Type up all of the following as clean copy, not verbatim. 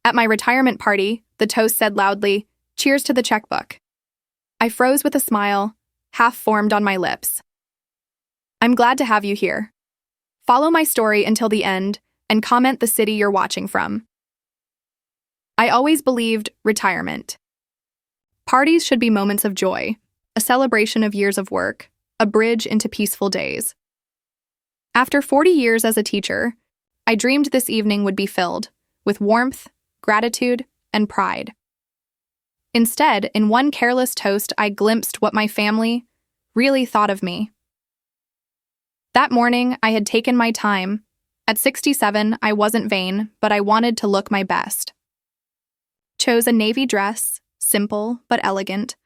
At my retirement party, the toast said loudly, "Cheers to the checkbook." I froze with a smile, half formed on my lips. I'm glad to have you here. Follow my story until the end and comment the city you're watching from. I always believed retirement. Parties should be moments of joy, a celebration of years of work, a bridge into peaceful days. After 40 years as a teacher, I dreamed this evening would be filled with warmth, gratitude, and pride. Instead, in one careless toast, I glimpsed what my family really thought of me. That morning, I had taken my time. At 67, I wasn't vain, but I wanted to look my best. Chose a navy dress, simple but elegant,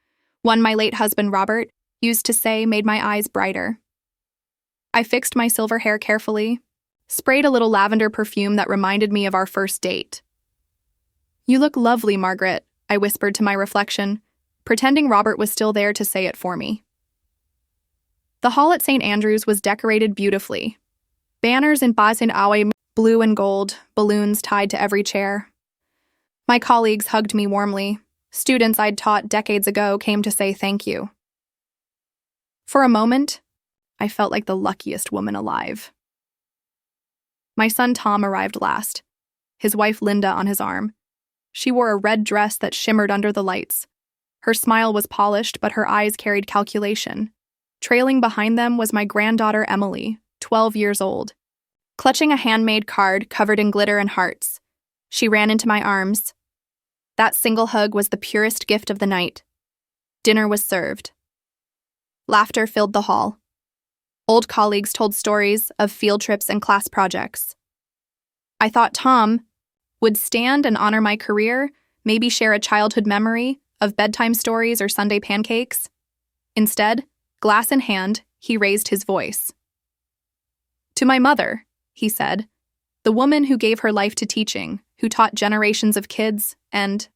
one my late husband Robert used to say made my eyes brighter. I fixed my silver hair carefully, sprayed a little lavender perfume that reminded me of our first date. "You look lovely, Margaret," I whispered to my reflection, pretending Robert was still there to say it for me. The hall at St. Andrew's was decorated beautifully. Banners in bas and awe, blue and gold, balloons tied to every chair. My colleagues hugged me warmly. Students I'd taught decades ago came to say thank you. For a moment, I felt like the luckiest woman alive. My son Tom arrived last, his wife Linda on his arm. She wore a red dress that shimmered under the lights. Her smile was polished, but her eyes carried calculation. Trailing behind them was my granddaughter Emily, 12 years old. Clutching a handmade card covered in glitter and hearts, she ran into my arms. That single hug was the purest gift of the night. Dinner was served. Laughter filled the hall. Old colleagues told stories of field trips and class projects. I thought Tom would stand and honor my career, maybe share a childhood memory of bedtime stories or Sunday pancakes. Instead, glass in hand, he raised his voice. "To my mother," he said, "the woman who gave her life to teaching, who taught generations of kids, and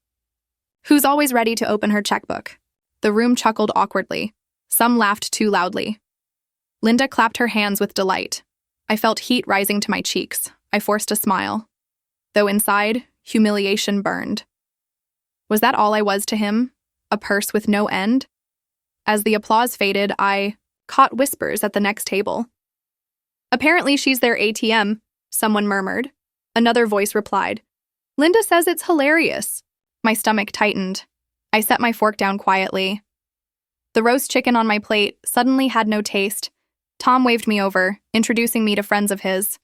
who's always ready to open her checkbook." The room chuckled awkwardly. Some laughed too loudly. Linda clapped her hands with delight. I felt heat rising to my cheeks. I forced a smile. Though inside, humiliation burned. Was that all I was to him? A purse with no end? As the applause faded, I caught whispers at the next table. "Apparently she's their ATM," someone murmured. Another voice replied, "Linda says it's hilarious." My stomach tightened. I set my fork down quietly. The roast chicken on my plate suddenly had no taste. Tom waved me over, introducing me to friends of his.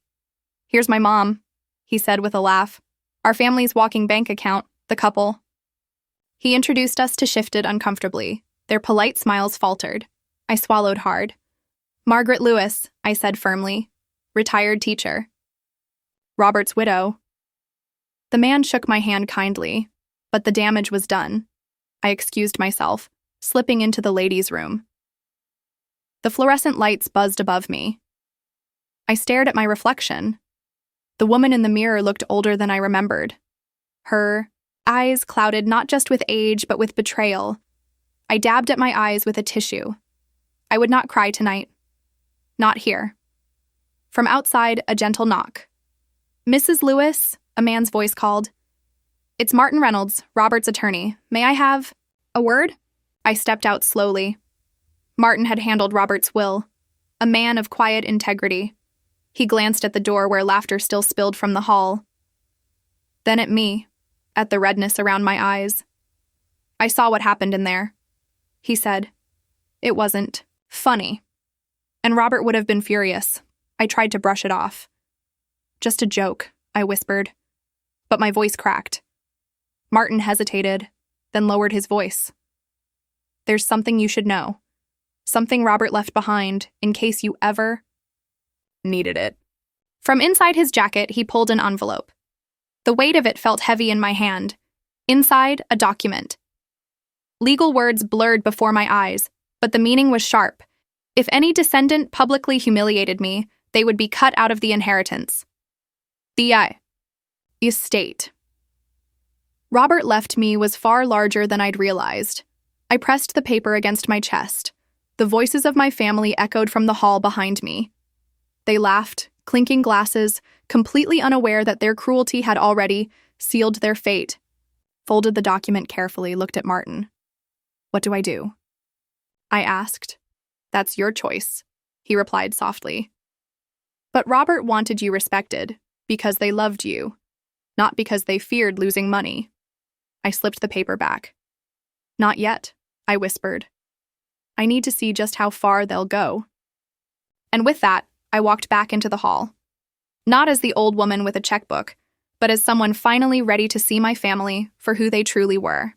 "Here's my mom," he said with a laugh. "Our family's walking bank account, the couple." He introduced us to shifted uncomfortably. Their polite smiles faltered. I swallowed hard. "Margaret Lewis," I said firmly. "Retired teacher." "Robert's widow." The man shook my hand kindly, but the damage was done. I excused myself, slipping into the ladies' room. The fluorescent lights buzzed above me. I stared at my reflection. The woman in the mirror looked older than I remembered. Her eyes clouded not just with age, but with betrayal. I dabbed at my eyes with a tissue. I would not cry tonight. Not here. From outside, a gentle knock. "Mrs. Lewis," a man's voice called. "It's Martin Reynolds, Robert's attorney. May I have a word?" I stepped out slowly. Martin had handled Robert's will, a man of quiet integrity. He glanced at the door where laughter still spilled from the hall. Then at me, at the redness around my eyes. "I saw what happened in there," he said. "It wasn't funny." And Robert would have been furious. I tried to brush it off. "Just a joke," I whispered. But my voice cracked. Martin hesitated, then lowered his voice. "There's something you should know. Something Robert left behind, in case you ever needed it." From inside his jacket, he pulled an envelope. The weight of it felt heavy in my hand. Inside, a document. Legal words blurred before my eyes, but the meaning was sharp. If any descendant publicly humiliated me, they would be cut out of the inheritance. The estate. Robert left me was far larger than I'd realized. I pressed the paper against my chest. The voices of my family echoed from the hall behind me. They laughed, clinking glasses, completely unaware that their cruelty had already sealed their fate. Folded the document carefully, looked at Martin. "What do I do?" I asked. "That's your choice," he replied softly. "But Robert wanted you respected because they loved you, not because they feared losing money." I slipped the paper back. "Not yet," I whispered. "I need to see just how far they'll go." And with that, I walked back into the hall. Not as the old woman with a checkbook, but as someone finally ready to see my family for who they truly were.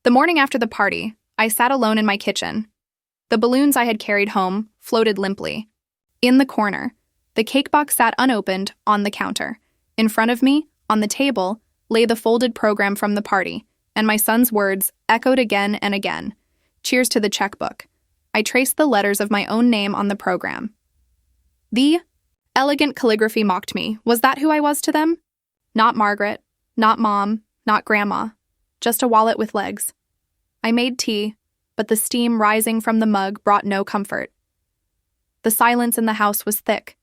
The morning after the party, I sat alone in my kitchen. The balloons I had carried home floated limply. In the corner, the cake box sat unopened on the counter. In front of me, on the table, lay the folded program from the party, and my son's words echoed again and again. "Cheers to the checkbook." I traced the letters of my own name on the program. The elegant calligraphy mocked me. Was that who I was to them? Not Margaret, not Mom, not Grandma, just a wallet with legs. I made tea, but the steam rising from the mug brought no comfort. The silence in the house was thick.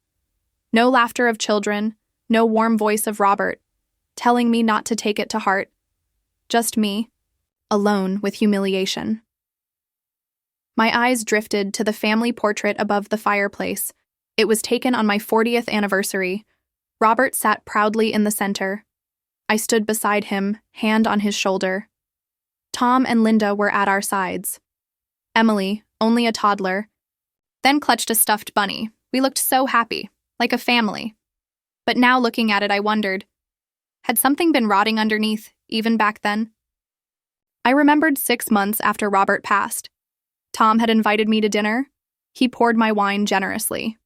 No laughter of children, no warm voice of Robert, telling me not to take it to heart. Just me, alone with humiliation. My eyes drifted to the family portrait above the fireplace. It was taken on my 40th anniversary. Robert sat proudly in the center. I stood beside him, hand on his shoulder. Tom and Linda were at our sides. Emily, only a toddler, then clutched a stuffed bunny. We looked so happy, like a family. But now looking at it, I wondered, had something been rotting underneath, even back then? I remembered 6 months after Robert passed. Tom had invited me to dinner. He poured my wine generously.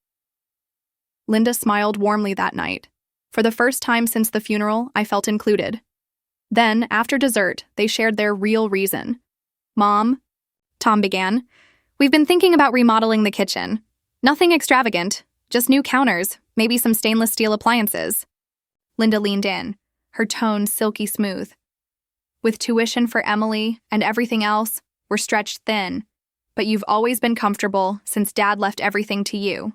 Linda smiled warmly that night. For the first time since the funeral, I felt included. Then, after dessert, they shared their real reason. "Mom," Tom began, "we've been thinking about remodeling the kitchen. Nothing extravagant, just new counters, maybe some stainless steel appliances." Linda leaned in, her tone silky smooth. "With tuition for Emily and everything else, we're stretched thin. But you've always been comfortable since Dad left everything to you."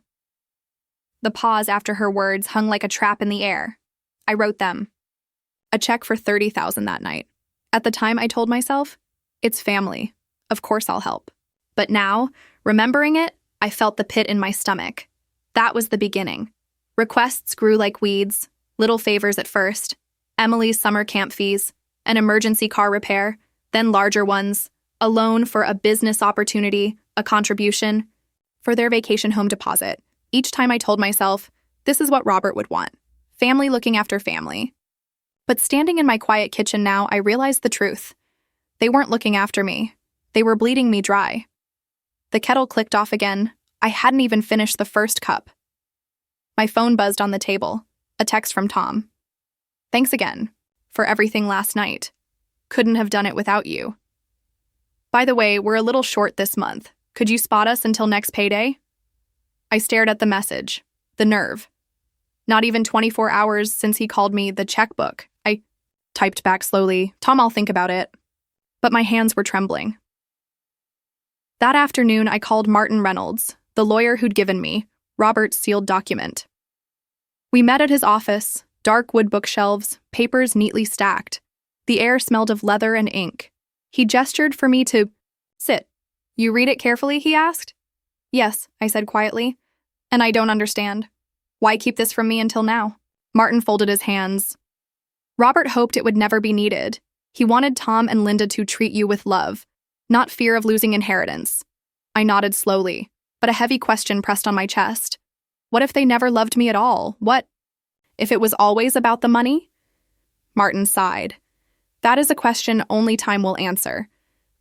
The pause after her words hung like a trap in the air. I wrote them. A check for $30,000 that night. At the time, I told myself, it's family. Of course I'll help. But now, remembering it, I felt the pit in my stomach. That was the beginning. Requests grew like weeds, little favors at first. Emily's summer camp fees, an emergency car repair, then larger ones, a loan for a business opportunity, a contribution for their vacation home deposit. Each time I told myself, this is what Robert would want. Family looking after family. But standing in my quiet kitchen now, I realized the truth. They weren't looking after me. They were bleeding me dry. The kettle clicked off again. I hadn't even finished the first cup. My phone buzzed on the table. A text from Tom. "Thanks again for everything last night. Couldn't have done it without you. By the way, we're a little short this month. Could you spot us until next payday?" I stared at the message. The nerve. Not even 24 hours since he called me the checkbook. I typed back slowly, "Tom, I'll think about it." But my hands were trembling. That afternoon, I called Martin Reynolds, the lawyer who'd given me Robert's sealed document. We met at his office, dark wood bookshelves, papers neatly stacked. The air smelled of leather and ink. He gestured for me to sit. "You read it carefully?" he asked. "Yes," I said quietly. "And I don't understand. Why keep this from me until now?" Martin folded his hands. "Robert hoped it would never be needed. He wanted Tom and Linda to treat you with love, not fear of losing inheritance." I nodded slowly, but a heavy question pressed on my chest. What if they never loved me at all? What if it was always about the money? Martin sighed. "That is a question only time will answer.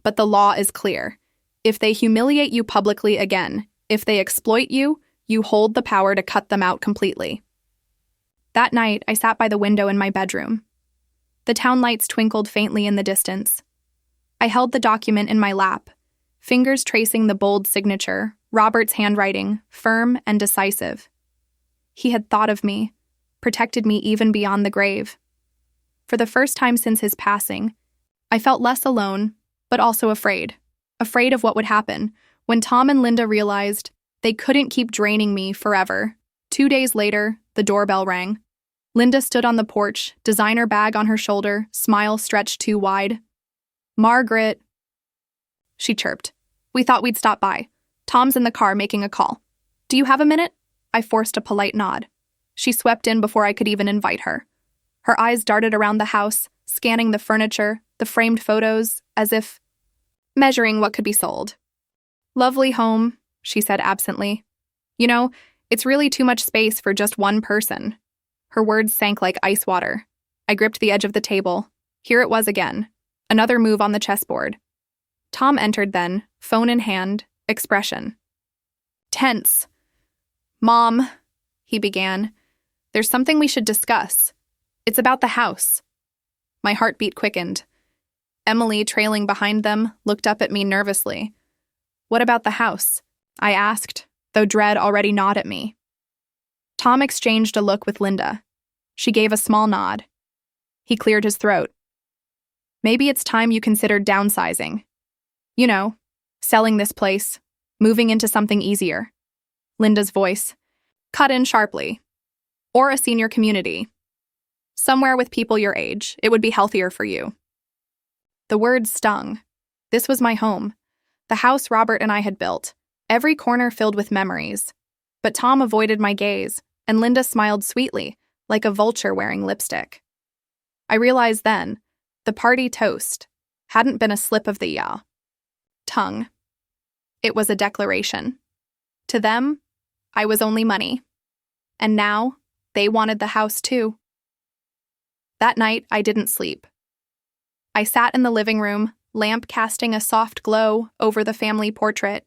But the law is clear. If they humiliate you publicly again, if they exploit you, you hold the power to cut them out completely." That night, I sat by the window in my bedroom. The town lights twinkled faintly in the distance. I held the document in my lap, fingers tracing the bold signature, Robert's handwriting, firm and decisive. He had thought of me, protected me even beyond the grave. For the first time since his passing, I felt less alone, but also afraid of what would happen when Tom and Linda realized they couldn't keep draining me forever. 2 days later, the doorbell rang. Linda stood on the porch, designer bag on her shoulder, smile stretched too wide. Margaret, she chirped. We thought we'd stop by. Tom's in the car making a call. Do you have a minute? I forced a polite nod. She swept in before I could even invite her. Her eyes darted around the house, scanning the furniture, the framed photos, as if measuring what could be sold. Lovely home, she said absently. You know, it's really too much space for just one person. Her words sank like ice water. I gripped the edge of the table. Here it was again. Another move on the chessboard. Tom entered then, phone in hand, expression tense. Mom, he began. There's something we should discuss. It's about the house. My heartbeat quickened. Emily, trailing behind them, looked up at me nervously. What about the house? I asked, though dread already gnawed at me. Tom exchanged a look with Linda. She gave a small nod. He cleared his throat. Maybe it's time you considered downsizing. You know, selling this place, moving into something easier. Linda's voice cut in sharply. Or a senior community. Somewhere with people your age, it would be healthier for you. The words stung. This was my home. The house Robert and I had built, every corner filled with memories. But Tom avoided my gaze, and Linda smiled sweetly, like a vulture wearing lipstick. I realized then, the party toast hadn't been a slip of the tongue. It was a declaration. To them, I was only money. And now, they wanted the house too. That night, I didn't sleep. I sat in the living room, lamp casting a soft glow over the family portrait.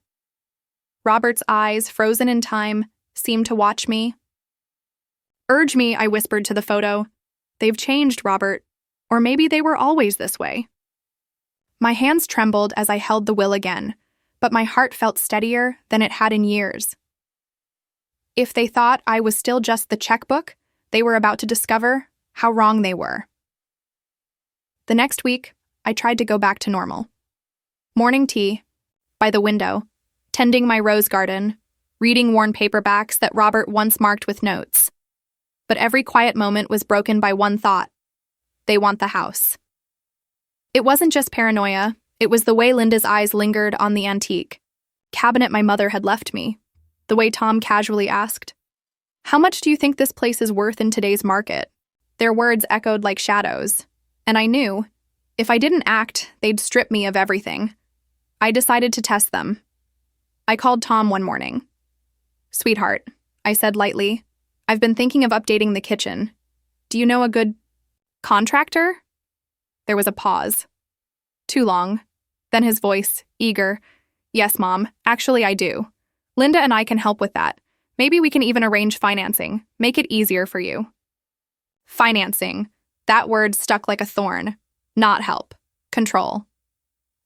Robert's eyes, frozen in time, seemed to watch me. Urge me, I whispered to the photo. They've changed, Robert. Or maybe they were always this way. My hands trembled as I held the will again, but my heart felt steadier than it had in years. If they thought I was still just the checkbook, they were about to discover how wrong they were. The next week, I tried to go back to normal. Morning tea, by the window, tending my rose garden, reading worn paperbacks that Robert once marked with notes. But every quiet moment was broken by one thought. They want the house. It wasn't just paranoia, it was the way Linda's eyes lingered on the antique cabinet my mother had left me. The way Tom casually asked, "How much do you think this place is worth in today's market?" Their words echoed like shadows, and I knew, if I didn't act, they'd strip me of everything. I decided to test them. I called Tom one morning. "Sweetheart," I said lightly, "I've been thinking of updating the kitchen. Do you know a good contractor?" There was a pause. Too long. Then his voice, eager. "Yes, Mom, actually I do. Linda and I can help with that. Maybe we can even arrange financing, make it easier for you." Financing. That word stuck like a thorn. Not help. Control.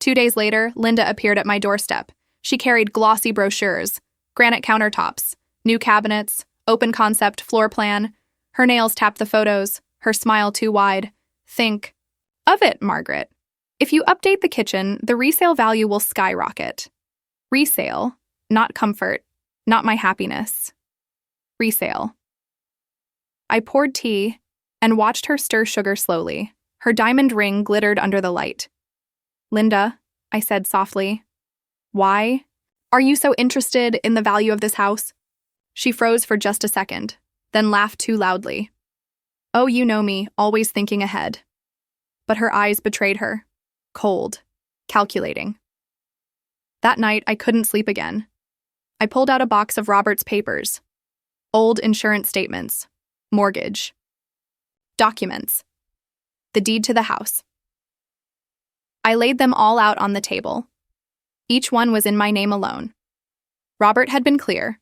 2 days later, Linda appeared at my doorstep. She carried glossy brochures, granite countertops, new cabinets, open concept floor plan. Her nails tapped the photos, her smile too wide. "Think of it, Margaret. If you update the kitchen, the resale value will skyrocket." Resale, not comfort, not my happiness. Resale. I poured tea and watched her stir sugar slowly. Her diamond ring glittered under the light. "Linda," I said softly, "why are you so interested in the value of this house?" She froze for just a second, then laughed too loudly. Oh, you know me, always thinking ahead. But her eyes betrayed her. Cold. Calculating. That night, I couldn't sleep again. I pulled out a box of Robert's papers. Old insurance statements. Mortgage. Documents. The deed to the house. I laid them all out on the table. Each one was in my name alone. Robert had been clear.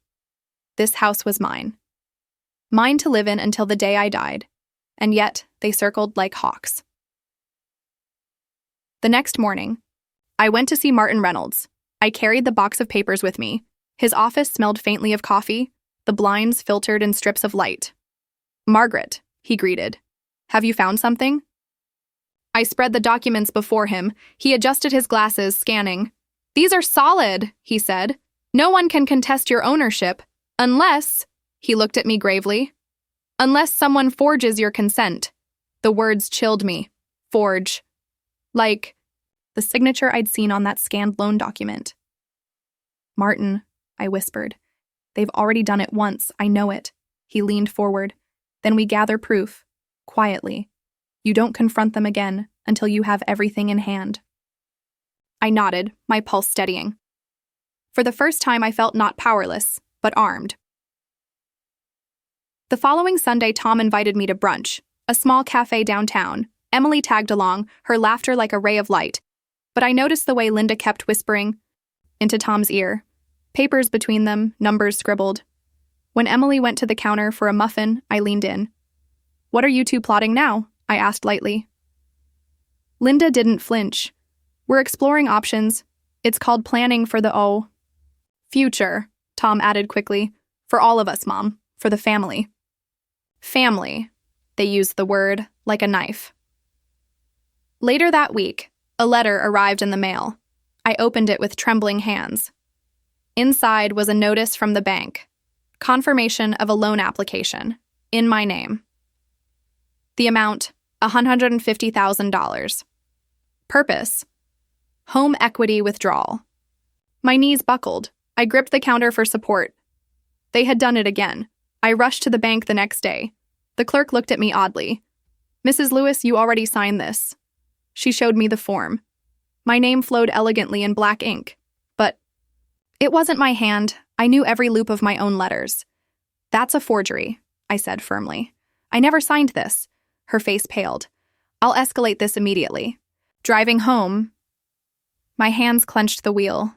This house was mine. Mine to live in until the day I died. And yet, they circled like hawks. The next morning, I went to see Martin Reynolds. I carried the box of papers with me. His office smelled faintly of coffee, the blinds filtered in strips of light. "Margaret," he greeted. "Have you found something?" I spread the documents before him. He adjusted his glasses, scanning. "These are solid," he said. "No one can contest your ownership, unless," he looked at me gravely, Unless someone forges your consent. The words chilled me. Forge. Like the signature I'd seen on that scanned loan document. Martin, I whispered. They've already done it once, I know it. He leaned forward. Then we gather proof. Quietly. You don't confront them again until you have everything in hand. I nodded, my pulse steadying. For the first time, I felt not powerless, but armed. The following Sunday, Tom invited me to brunch, a small cafe downtown. Emily tagged along, her laughter like a ray of light. But I noticed the way Linda kept whispering into Tom's ear. Papers between them, numbers scribbled. When Emily went to the counter for a muffin, I leaned in. What are you two plotting now? I asked lightly. Linda didn't flinch. We're exploring options. It's called planning for the future, Tom added quickly. For all of us, Mom. For the family. Family. They used the word like a knife. Later that week, a letter arrived in the mail. I opened it with trembling hands. Inside was a notice from the bank. Confirmation of a loan application. In my name. The amount, $150,000. Purpose, home equity withdrawal. My knees buckled. I gripped the counter for support. They had done it again. I rushed to the bank the next day. The clerk looked at me oddly. Mrs. Lewis, you already signed this. She showed me the form. My name flowed elegantly in black ink. But it wasn't my hand. I knew every loop of my own letters. That's a forgery, I said firmly. I never signed this. Her face paled. I'll escalate this immediately. Driving home, my hands clenched the wheel.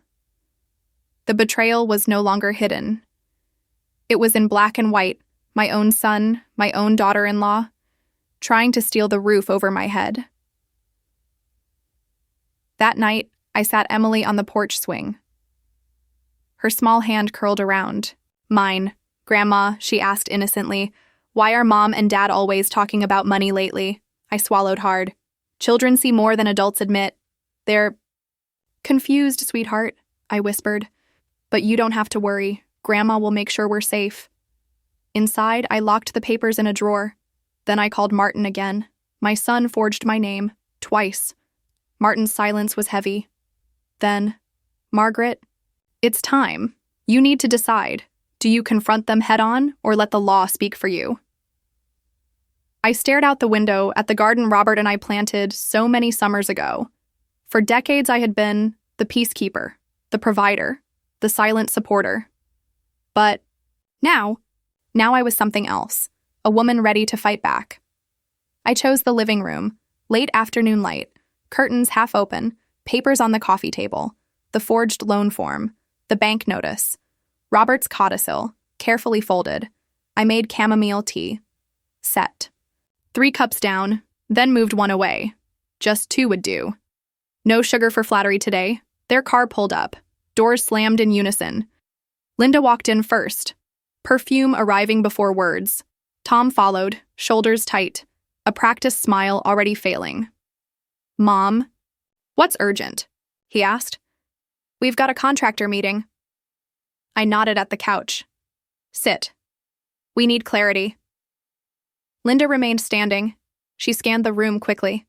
The betrayal was no longer hidden. It was in black and white, my own son, my own daughter-in-law, trying to steal the roof over my head. That night, I sat Emily on the porch swing. Her small hand curled around mine. Grandma, she asked innocently, why are Mom and Dad always talking about money lately? I swallowed hard. Children see more than adults admit. They're confused, sweetheart, I whispered. But you don't have to worry. Grandma will make sure we're safe. Inside, I locked the papers in a drawer. Then I called Martin again. My son forged my name, twice. Martin's silence was heavy. Then, Margaret, it's time. You need to decide. Do you confront them head-on or let the law speak for you? I stared out the window at the garden Robert and I planted so many summers ago. For decades, I had been the peacekeeper, the provider, the silent supporter. But now I was something else, a woman ready to fight back. I chose the living room, late afternoon light, curtains half open, papers on the coffee table, the forged loan form, the bank notice, Robert's codicil, carefully folded. I made chamomile tea. Set. 3 cups down, then moved one away. Just 2 would do. No sugar for flattery today. Their car pulled up. Doors slammed in unison. Linda walked in first. Perfume arriving before words. Tom followed, shoulders tight. A practiced smile already failing. Mom, what's urgent? He asked. We've got a contractor meeting. I nodded at the couch. Sit. We need clarity. Linda remained standing. She scanned the room quickly.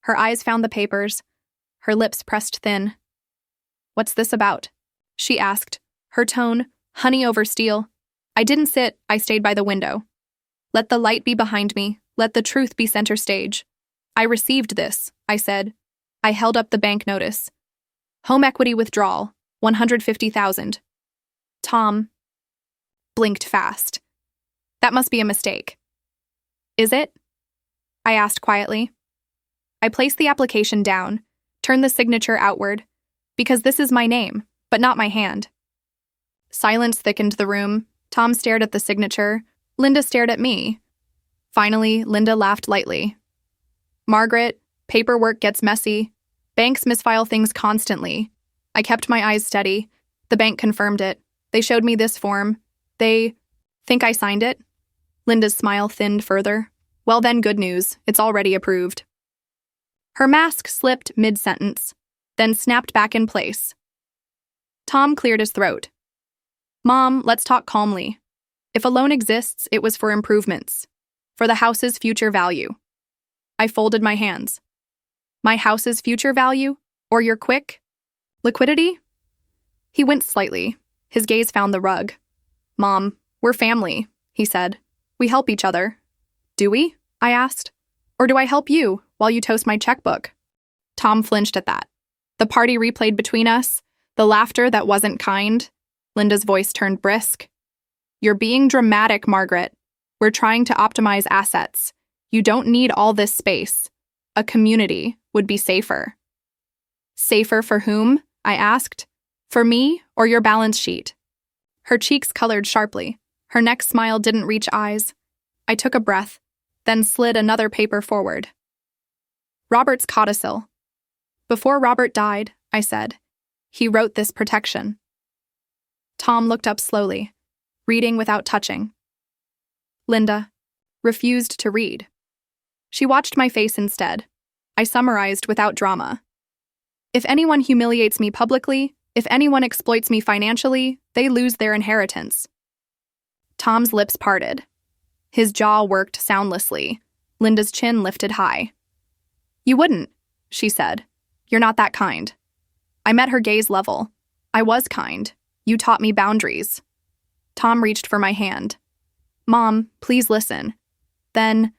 Her eyes found the papers. Her lips pressed thin. What's this about? She asked, her tone, honey over steel. I didn't sit, I stayed by the window. Let the light be behind me. Let the truth be center stage. I received this, I said. I held up the bank notice. Home equity withdrawal, $150,000. Tom blinked fast. That must be a mistake. Is it? I asked quietly. I placed the application down, turned the signature outward, because this is my name, but not my hand. Silence thickened the room. Tom stared at the signature. Linda stared at me. Finally, Linda laughed lightly. Margaret, paperwork gets messy. Banks misfile things constantly. I kept my eyes steady. The bank confirmed it. They showed me this form. They think I signed it? Linda's smile thinned further. Well then, good news. It's already approved. Her mask slipped mid-sentence, then snapped back in place. Tom cleared his throat. Mom, let's talk calmly. If a loan exists, it was for improvements, for the house's future value. I folded my hands. My house's future value? Or your quick liquidity? He winced slightly. His gaze found the rug. Mom, we're family, he said. We help each other. Do we? I asked. Or do I help you while you toast my checkbook? Tom flinched at that. The party replayed between us, the laughter that wasn't kind. Linda's voice turned brisk. You're being dramatic, Margaret. We're trying to optimize assets. You don't need all this space. A community would be safer. Safer for whom? I asked. For me or your balance sheet? Her cheeks colored sharply. Her next smile didn't reach eyes. I took a breath, then slid another paper forward. Robert's codicil. Before Robert died, I said, he wrote this protection. Tom looked up slowly, reading without touching. Linda refused to read. She watched my face instead. I summarized without drama. If anyone humiliates me publicly, if anyone exploits me financially, they lose their inheritance. Tom's lips parted. His jaw worked soundlessly. Linda's chin lifted high. You wouldn't, she said. You're not that kind. I met her gaze level. I was kind. You taught me boundaries. Tom reached for my hand. Mom, please listen. Then,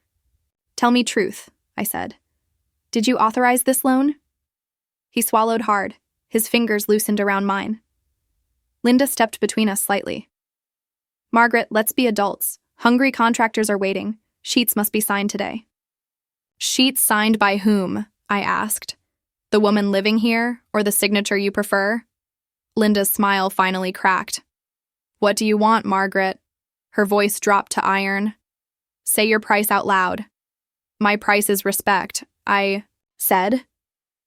tell me truth, I said. Did you authorize this loan? He swallowed hard. His fingers loosened around mine. Linda stepped between us slightly. Margaret, let's be adults. Hungry contractors are waiting. Sheets must be signed today. Sheets signed by whom? I asked. The woman living here, or the signature you prefer? Linda's smile finally cracked. What do you want, Margaret? Her voice dropped to iron. Say your price out loud. My price is respect, I said,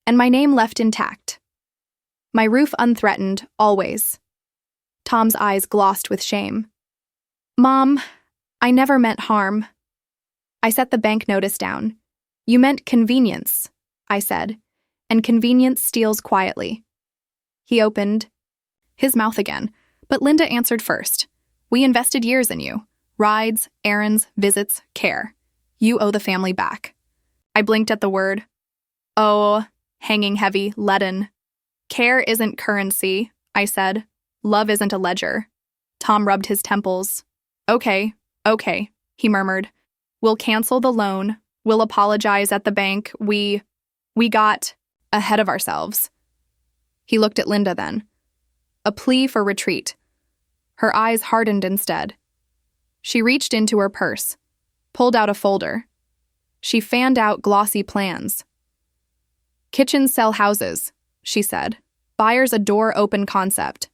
and my name left intact. My roof unthreatened, always. Tom's eyes glossed with shame. Mom, I never meant harm. I set the bank notice down. You meant convenience, I said, and convenience steals quietly. He opened his mouth again, but Linda answered first. We invested years in you. Rides, errands, visits, care. You owe the family back. I blinked at the word. Oh, hanging heavy, leaden. Care isn't currency, I said. Love isn't a ledger. Tom rubbed his temples. Okay, he murmured. We'll cancel the loan. We'll apologize at the bank. We got ahead of ourselves. He looked at Linda then. A plea for retreat. Her eyes hardened instead. She reached into her purse, pulled out a folder. She fanned out glossy plans. Kitchens sell houses, she said. Buyers adore open concept.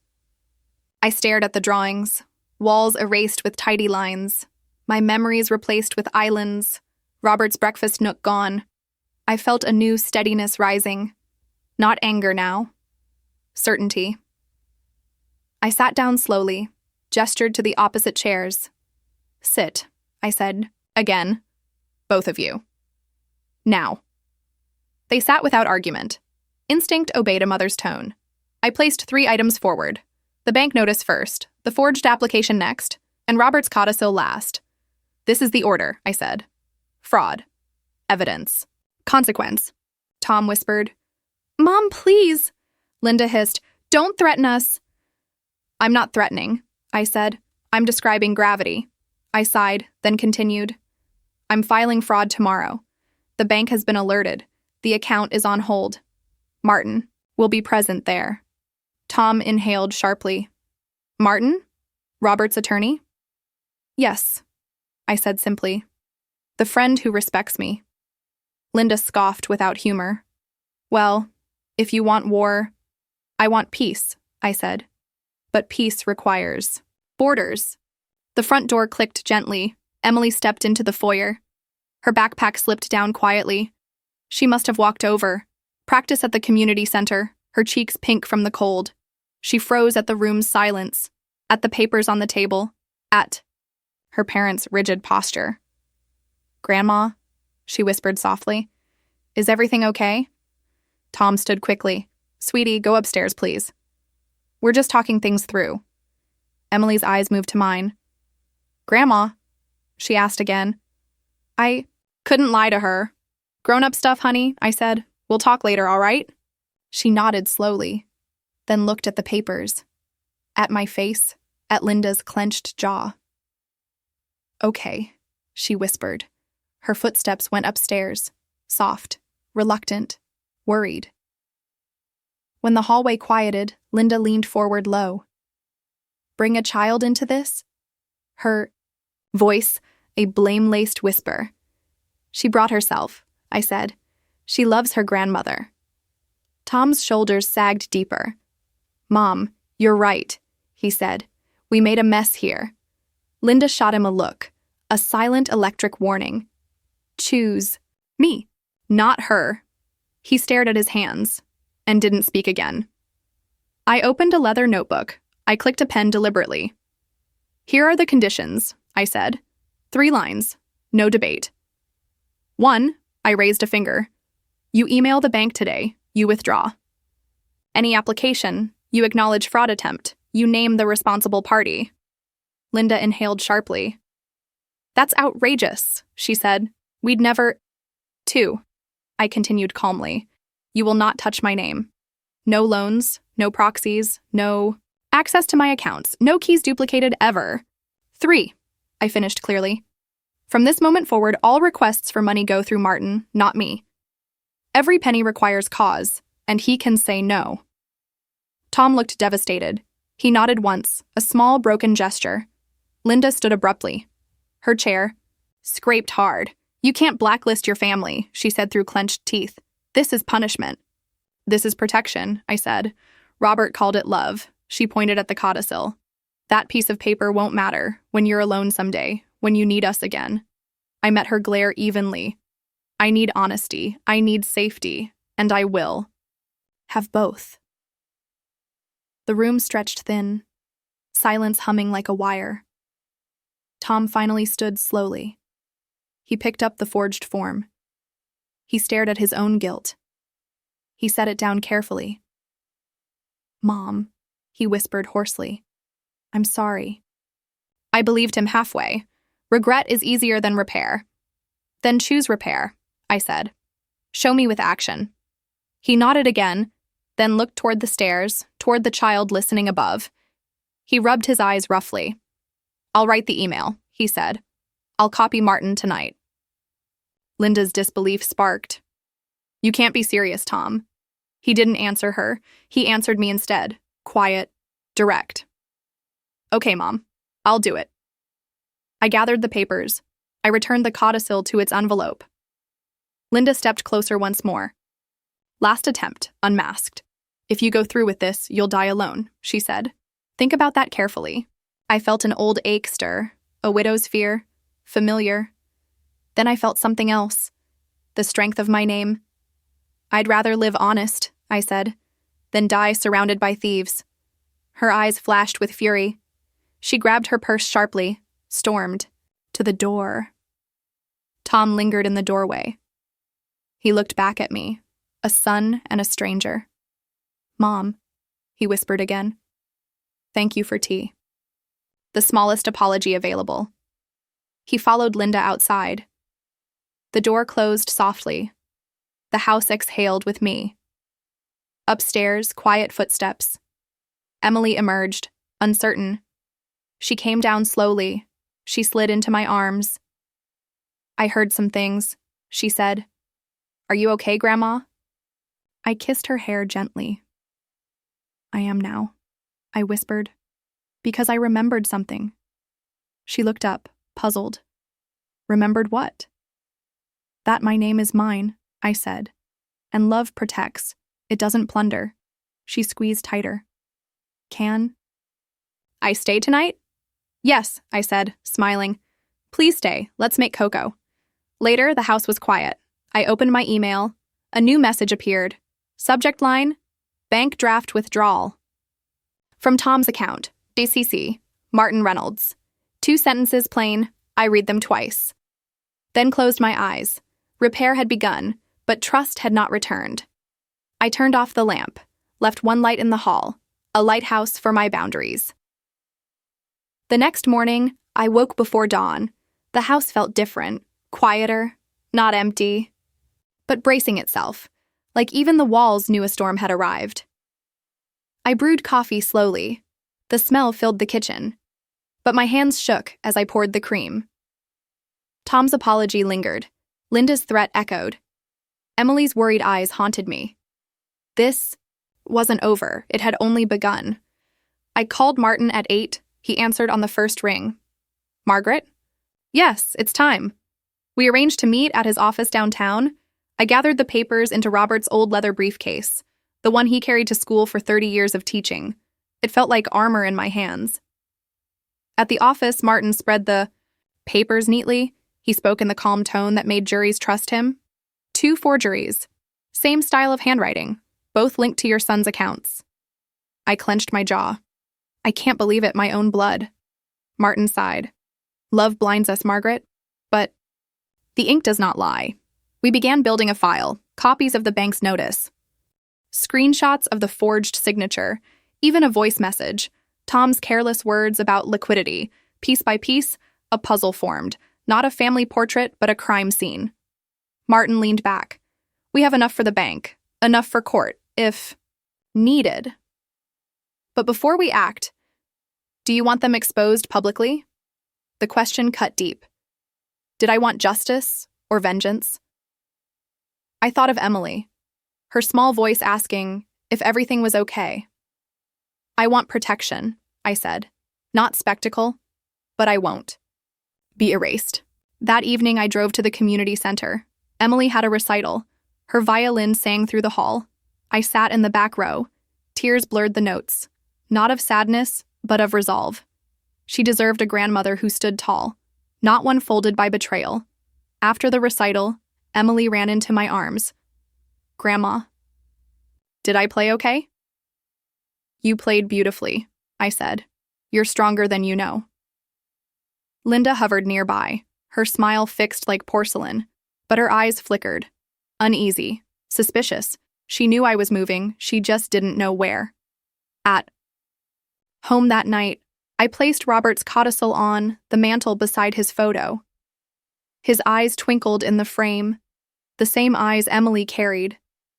I stared at the drawings, walls erased with tidy lines, my memories replaced with islands, Robert's breakfast nook gone. I felt a new steadiness rising. Not anger now. Certainty. I sat down slowly, gestured to the opposite chairs. Sit, I said, again. Both of you. Now. They sat without argument. Instinct obeyed a mother's tone. I placed 3 items forward. The bank notice first, the forged application next, and Robert's codicil last. This is the order, I said. Fraud. Evidence. Consequence. Tom whispered. Mom, please. Linda hissed. Don't threaten us. I'm not threatening, I said. I'm describing gravity. I sighed, then continued. I'm filing fraud tomorrow. The bank has been alerted. The account is on hold. Martin will be present there. Tom inhaled sharply. Martin? Robert's attorney? Yes, I said simply. The friend who respects me. Linda scoffed without humor. Well, if you want war, I want peace, I said. But peace requires borders. The front door clicked gently. Emily stepped into the foyer. Her backpack slipped down quietly. She must have walked over. Practice at the community center, her cheeks pink from the cold. She froze at the room's silence, at the papers on the table, at her parents' rigid posture. Grandma, she whispered softly, is everything okay? Tom stood quickly. Sweetie, go upstairs, please. We're just talking things through. Emily's eyes moved to mine. Grandma, she asked again. I couldn't lie to her. Grown-up stuff, honey, I said. We'll talk later, all right? She nodded slowly, then looked at the papers, at my face, at Linda's clenched jaw. Okay, she whispered. Her footsteps went upstairs, soft, reluctant, worried. When the hallway quieted, Linda leaned forward low. Bring a child into this? Her voice, a blame-laced whisper. She brought herself, I said. She loves her grandmother. Tom's shoulders sagged deeper. Mom, you're right, he said. We made a mess here. Linda shot him a look, a silent electric warning. Choose me, not her. He stared at his hands and didn't speak again. I opened a leather notebook. I clicked a pen deliberately. Here are the conditions, I said. 3 lines, no debate. 1, I raised a finger. You email the bank today, you withdraw. Any application, you acknowledge fraud attempt, you name the responsible party. Linda inhaled sharply. That's outrageous, she said. We'd never. 2, I continued calmly. You will not touch my name. No loans, no proxies, no access to my accounts, no keys duplicated ever. 3, I finished clearly. From this moment forward, all requests for money go through Martin, not me. Every penny requires cause, and he can say no. Tom looked devastated. He nodded once, a small broken gesture. Linda stood abruptly. Her chair scraped hard. You can't blacklist your family, she said through clenched teeth. This is punishment. This is protection, I said. Robert called it love. She pointed at the codicil. That piece of paper won't matter when you're alone someday, when you need us again. I met her glare evenly. I need honesty, I need safety, and I will. Have both. The room stretched thin, silence humming like a wire. Tom finally stood slowly. He picked up the forged form. He stared at his own guilt. He set it down carefully. Mom, he whispered hoarsely. I'm sorry. I believed him halfway. Regret is easier than repair. Then choose repair, I said. Show me with action. He nodded again, then looked toward the stairs, toward the child listening above. He rubbed his eyes roughly. I'll write the email, he said. I'll copy Martin tonight. Linda's disbelief sparked. You can't be serious, Tom. He didn't answer her. He answered me instead. Quiet, direct. Okay, Mom. I'll do it. I gathered the papers. I returned the codicil to its envelope. Linda stepped closer once more. Last attempt, unmasked. If you go through with this, you'll die alone, she said. Think about that carefully. I felt an old ache stir, a widow's fear, familiar. Then I felt something else, the strength of my name. I'd rather live honest, I said, than die surrounded by thieves. Her eyes flashed with fury. She grabbed her purse sharply, stormed, to the door. Tom lingered in the doorway. He looked back at me, a son and a stranger. Mom, he whispered again. Thank you for tea. The smallest apology available. He followed Linda outside. The door closed softly. The house exhaled with me. Upstairs, quiet footsteps. Emily emerged, uncertain. She came down slowly. She slid into my arms. I heard some things, she said. Are you okay, Grandma? I kissed her hair gently. I am now, I whispered, because I remembered something. She looked up, puzzled. Remembered what? That my name is mine, I said. And love protects. It doesn't plunder. She squeezed tighter. Can I stay tonight? Yes, I said, smiling. Please stay. Let's make cocoa. Later, the house was quiet. I opened my email. A new message appeared. Subject line, bank draft withdrawal. From Tom's account, DCC, Martin Reynolds. 2 sentences plain, I read them twice. Then closed my eyes. Repair had begun, but trust had not returned. I turned off the lamp, left one light in the hall, a lighthouse for my boundaries. The next morning, I woke before dawn. The house felt different, quieter, not empty, but bracing itself, like even the walls knew a storm had arrived. I brewed coffee slowly. The smell filled the kitchen, but my hands shook as I poured the cream. Tom's apology lingered. Linda's threat echoed. Emily's worried eyes haunted me. This wasn't over. It had only begun. I called Martin at 8. He answered on the first ring. Margaret? Yes, it's time. We arranged to meet at his office downtown. I gathered the papers into Robert's old leather briefcase, the one he carried to school for 30 years of teaching. It felt like armor in my hands. At the office, Martin spread the papers neatly. He spoke in the calm tone that made juries trust him. 2 forgeries. Same style of handwriting. Both linked to your son's accounts. I clenched my jaw. I can't believe it, my own blood. Martin sighed. Love blinds us, Margaret. But the ink does not lie. We began building a file, copies of the bank's notice, screenshots of the forged signature, even a voice message, Tom's careless words about liquidity. Piece by piece, a puzzle formed, not a family portrait, but a crime scene. Martin leaned back. We have enough for the bank, enough for court, if needed. But before we act, do you want them exposed publicly? The question cut deep. Did I want justice or vengeance? I thought of Emily, her small voice asking if everything was okay. I want protection, I said. Not spectacle, but I won't be erased. That evening, I drove to the community center. Emily had a recital. Her violin sang through the hall. I sat in the back row. Tears blurred the notes, not of sadness, but of resolve. She deserved a grandmother who stood tall, not one folded by betrayal. After the recital, Emily ran into my arms. Grandma. Did I play okay? You played beautifully, I said. You're stronger than you know. Linda hovered nearby, her smile fixed like porcelain, but her eyes flickered. Uneasy, suspicious. She knew I was moving, she just didn't know where. At home that night, I placed Robert's codicil on the mantel beside his photo. His eyes twinkled in the frame, the same eyes Emily carried,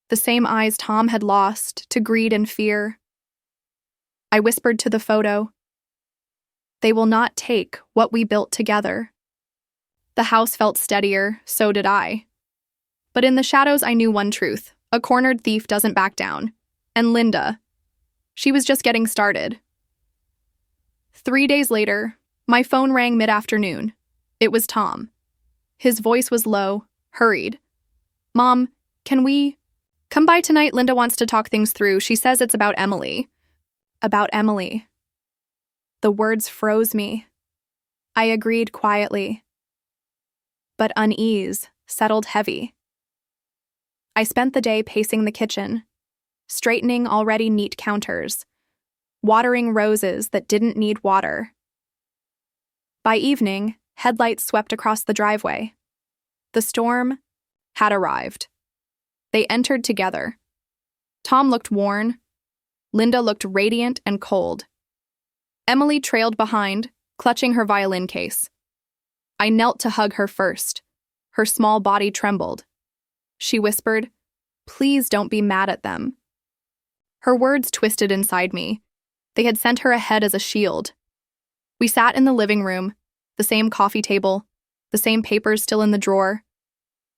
the same eyes Tom had lost to greed and fear. I whispered to the photo, "They will not take what we built together." The house felt steadier, so did I. But in the shadows I knew one truth, a cornered thief doesn't back down. And Linda, she was just getting started. 3 days later, my phone rang mid-afternoon. It was Tom. His voice was low, hurried. Mom, can we come by tonight? Linda wants to talk things through. She says it's about Emily. About Emily. The words froze me. I agreed quietly. But unease settled heavy. I spent the day pacing the kitchen, straightening already neat counters, watering roses that didn't need water. By evening, headlights swept across the driveway. The storm had arrived. They entered together. Tom looked worn. Linda looked radiant and cold. Emily trailed behind, clutching her violin case. I knelt to hug her first. Her small body trembled. She whispered, "Please don't be mad at them." Her words twisted inside me. They had sent her ahead as a shield. We sat in the living room, the same coffee table, the same papers still in the drawer.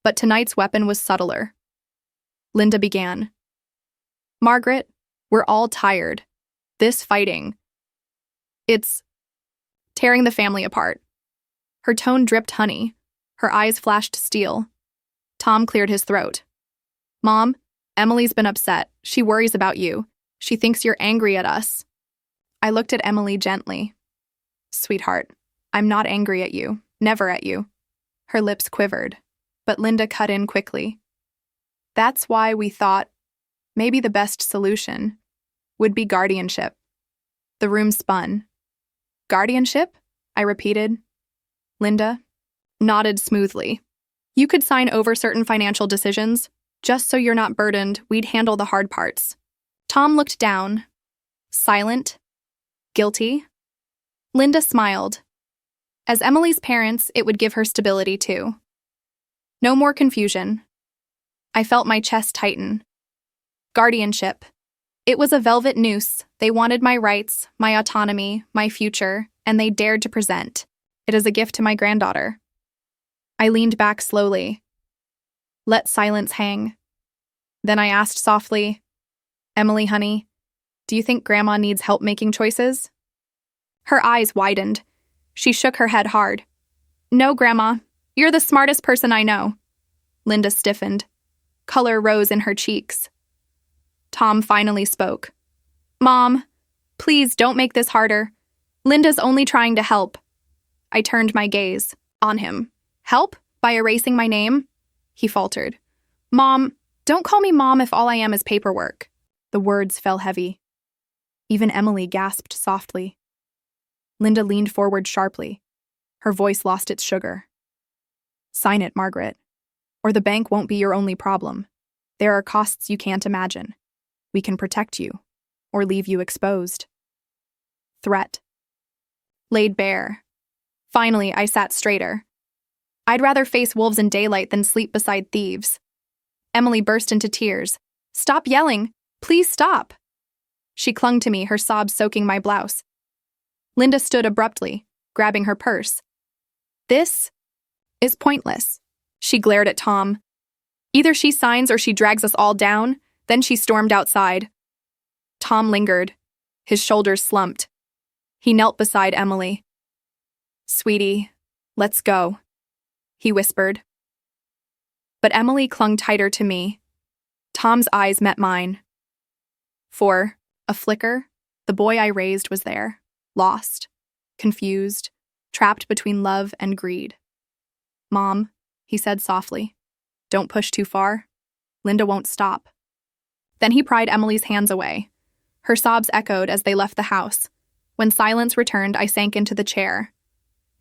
But tonight's weapon was subtler. Linda began. Margaret, we're all tired. This fighting. It's tearing the family apart. Her tone dripped honey. Her eyes flashed steel. Tom cleared his throat. Mom, Emily's been upset. She worries about you. She thinks you're angry at us. I looked at Emily gently. Sweetheart, I'm not angry at you. Never at you. Her lips quivered, but Linda cut in quickly. That's why we thought maybe the best solution would be guardianship. The room spun. Guardianship? I repeated. Linda nodded smoothly. You could sign over certain financial decisions. Just so you're not burdened, we'd handle the hard parts. Tom looked down, silent, guilty. Linda smiled. As Emily's parents, it would give her stability too. No more confusion. I felt my chest tighten. Guardianship. It was a velvet noose. They wanted my rights, my autonomy, my future, and they dared to present it as a gift to my granddaughter. I leaned back slowly. Let silence hang. Then I asked softly, Emily, honey, do you think Grandma needs help making choices? Her eyes widened. She shook her head hard. No, Grandma. You're the smartest person I know. Linda stiffened. Color rose in her cheeks. Tom finally spoke. Mom, please don't make this harder. Linda's only trying to help. I turned my gaze on him. Help? By erasing my name? He faltered. Mom, don't call me Mom if all I am is paperwork. The words fell heavy. Even Emily gasped softly. Linda leaned forward sharply. Her voice lost its sugar. Sign it, Margaret, or the bank won't be your only problem. There are costs you can't imagine. We can protect you, or leave you exposed. Threat. Laid bare. Finally, I sat straighter. I'd rather face wolves in daylight than sleep beside thieves. Emily burst into tears. Stop yelling! Please stop! She clung to me, her sobs soaking my blouse. Linda stood abruptly, grabbing her purse. This is pointless. She glared at Tom. Either she signs or she drags us all down, then she stormed outside. Tom lingered. His shoulders slumped. He knelt beside Emily. Sweetie, let's go, he whispered. But Emily clung tighter to me. Tom's eyes met mine. For a flicker, the boy I raised was there, lost, confused, trapped between love and greed. Mom, he said softly, don't push too far. Linda won't stop. Then he pried Emily's hands away. Her sobs echoed as they left the house. When silence returned, I sank into the chair.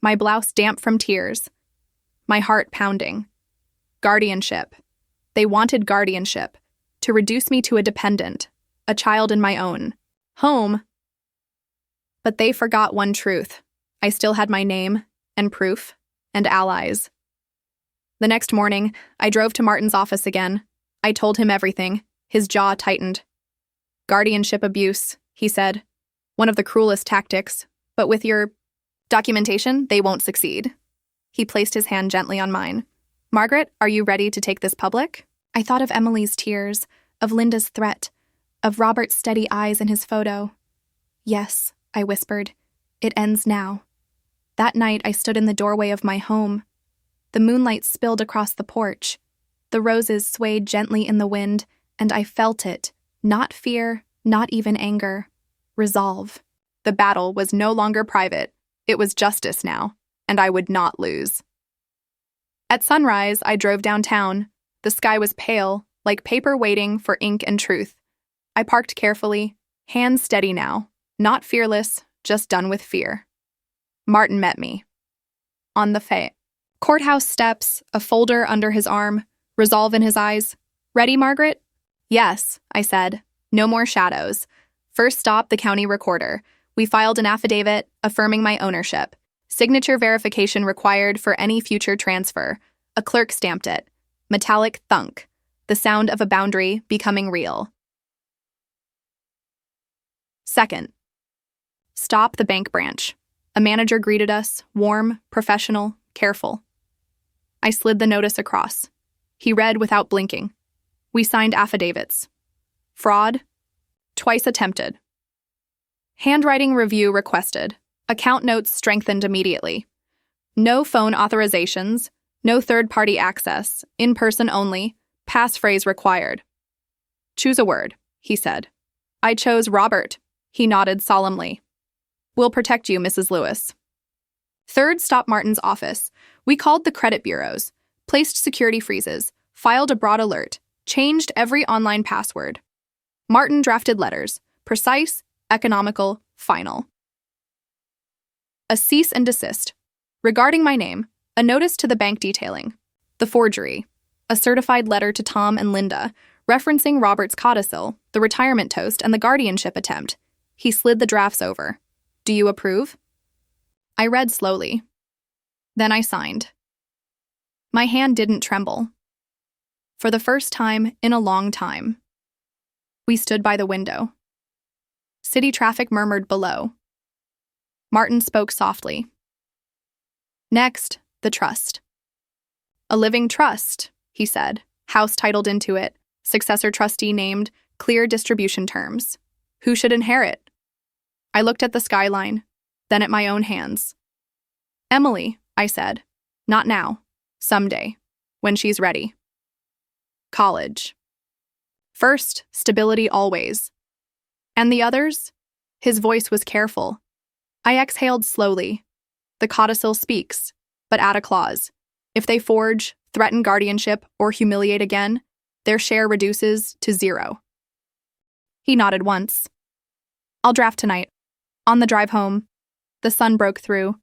My blouse damp from tears. My heart pounding. Guardianship. They wanted guardianship. To reduce me to a dependent. A child in my own home. But they forgot one truth. I still had my name, and proof, and allies. The next morning, I drove to Martin's office again. I told him everything. His jaw tightened. Guardianship abuse, he said. One of the cruelest tactics, but with your documentation, they won't succeed. He placed his hand gently on mine. Margaret, are you ready to take this public? I thought of Emily's tears, of Linda's threat, of Robert's steady eyes in his photo. Yes, I whispered. It ends now. That night, I stood in the doorway of my home. The moonlight spilled across the porch. The roses swayed gently in the wind, and I felt it. Not fear, not even anger. Resolve. The battle was no longer private. It was justice now, and I would not lose. At sunrise, I drove downtown. The sky was pale, like paper waiting for ink and truth. I parked carefully, hands steady now, not fearless, just done with fear. Martin met me. On the courthouse steps, a folder under his arm, resolve in his eyes. Ready, Margaret? Yes, I said. No more shadows. First stop, the county recorder. We filed an affidavit affirming my ownership. Signature verification required for any future transfer. A clerk stamped it. Metallic thunk. The sound of a boundary becoming real. Second. Stop, the bank branch. A manager greeted us, warm, professional, careful. I slid the notice across. He read without blinking. We signed affidavits. Fraud. Twice attempted. Handwriting review requested. Account notes strengthened immediately. No phone authorizations. No third-party access. In-person only. Passphrase required. Choose a word, he said. I chose Robert. He nodded solemnly. We'll protect you, Mrs. Lewis. Third, stop Martin's office. We called the credit bureaus, placed security freezes, filed a broad alert, changed every online password. Martin drafted letters, precise, economical, final. A cease and desist. Regarding my name, a notice to the bank detailing. The forgery. A certified letter to Tom and Linda, referencing Robert's codicil, the retirement toast, and the guardianship attempt. He slid the drafts over. Do you approve? I read slowly. Then I signed. My hand didn't tremble. For the first time in a long time. We stood by the window. City traffic murmured below. Martin spoke softly. Next, the trust. A living trust, he said, house titled into it, successor trustee named, clear distribution terms. Who should inherit? I looked at the skyline, then at my own hands. Emily, I said, not now, someday, when she's ready. College. First, stability always. And the others? His voice was careful. I exhaled slowly. The codicil speaks, but add a clause. If they forge, threaten guardianship, or humiliate again, their share reduces to 0. He nodded once. I'll draft tonight. On the drive home, the sun broke through.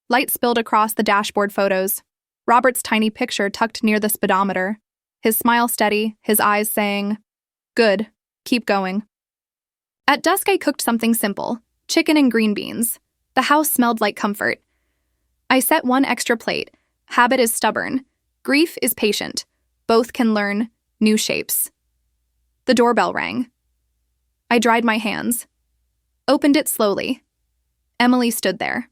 Light spilled across the dashboard photos. Robert's tiny picture tucked near the speedometer. His smile steady, his eyes saying, "Good, keep going." At dusk I cooked something simple, chicken and green beans. The house smelled like comfort. I set one extra plate. Habit is stubborn. Grief is patient. Both can learn new shapes. The doorbell rang. I dried my hands. Opened it slowly. Emily stood there.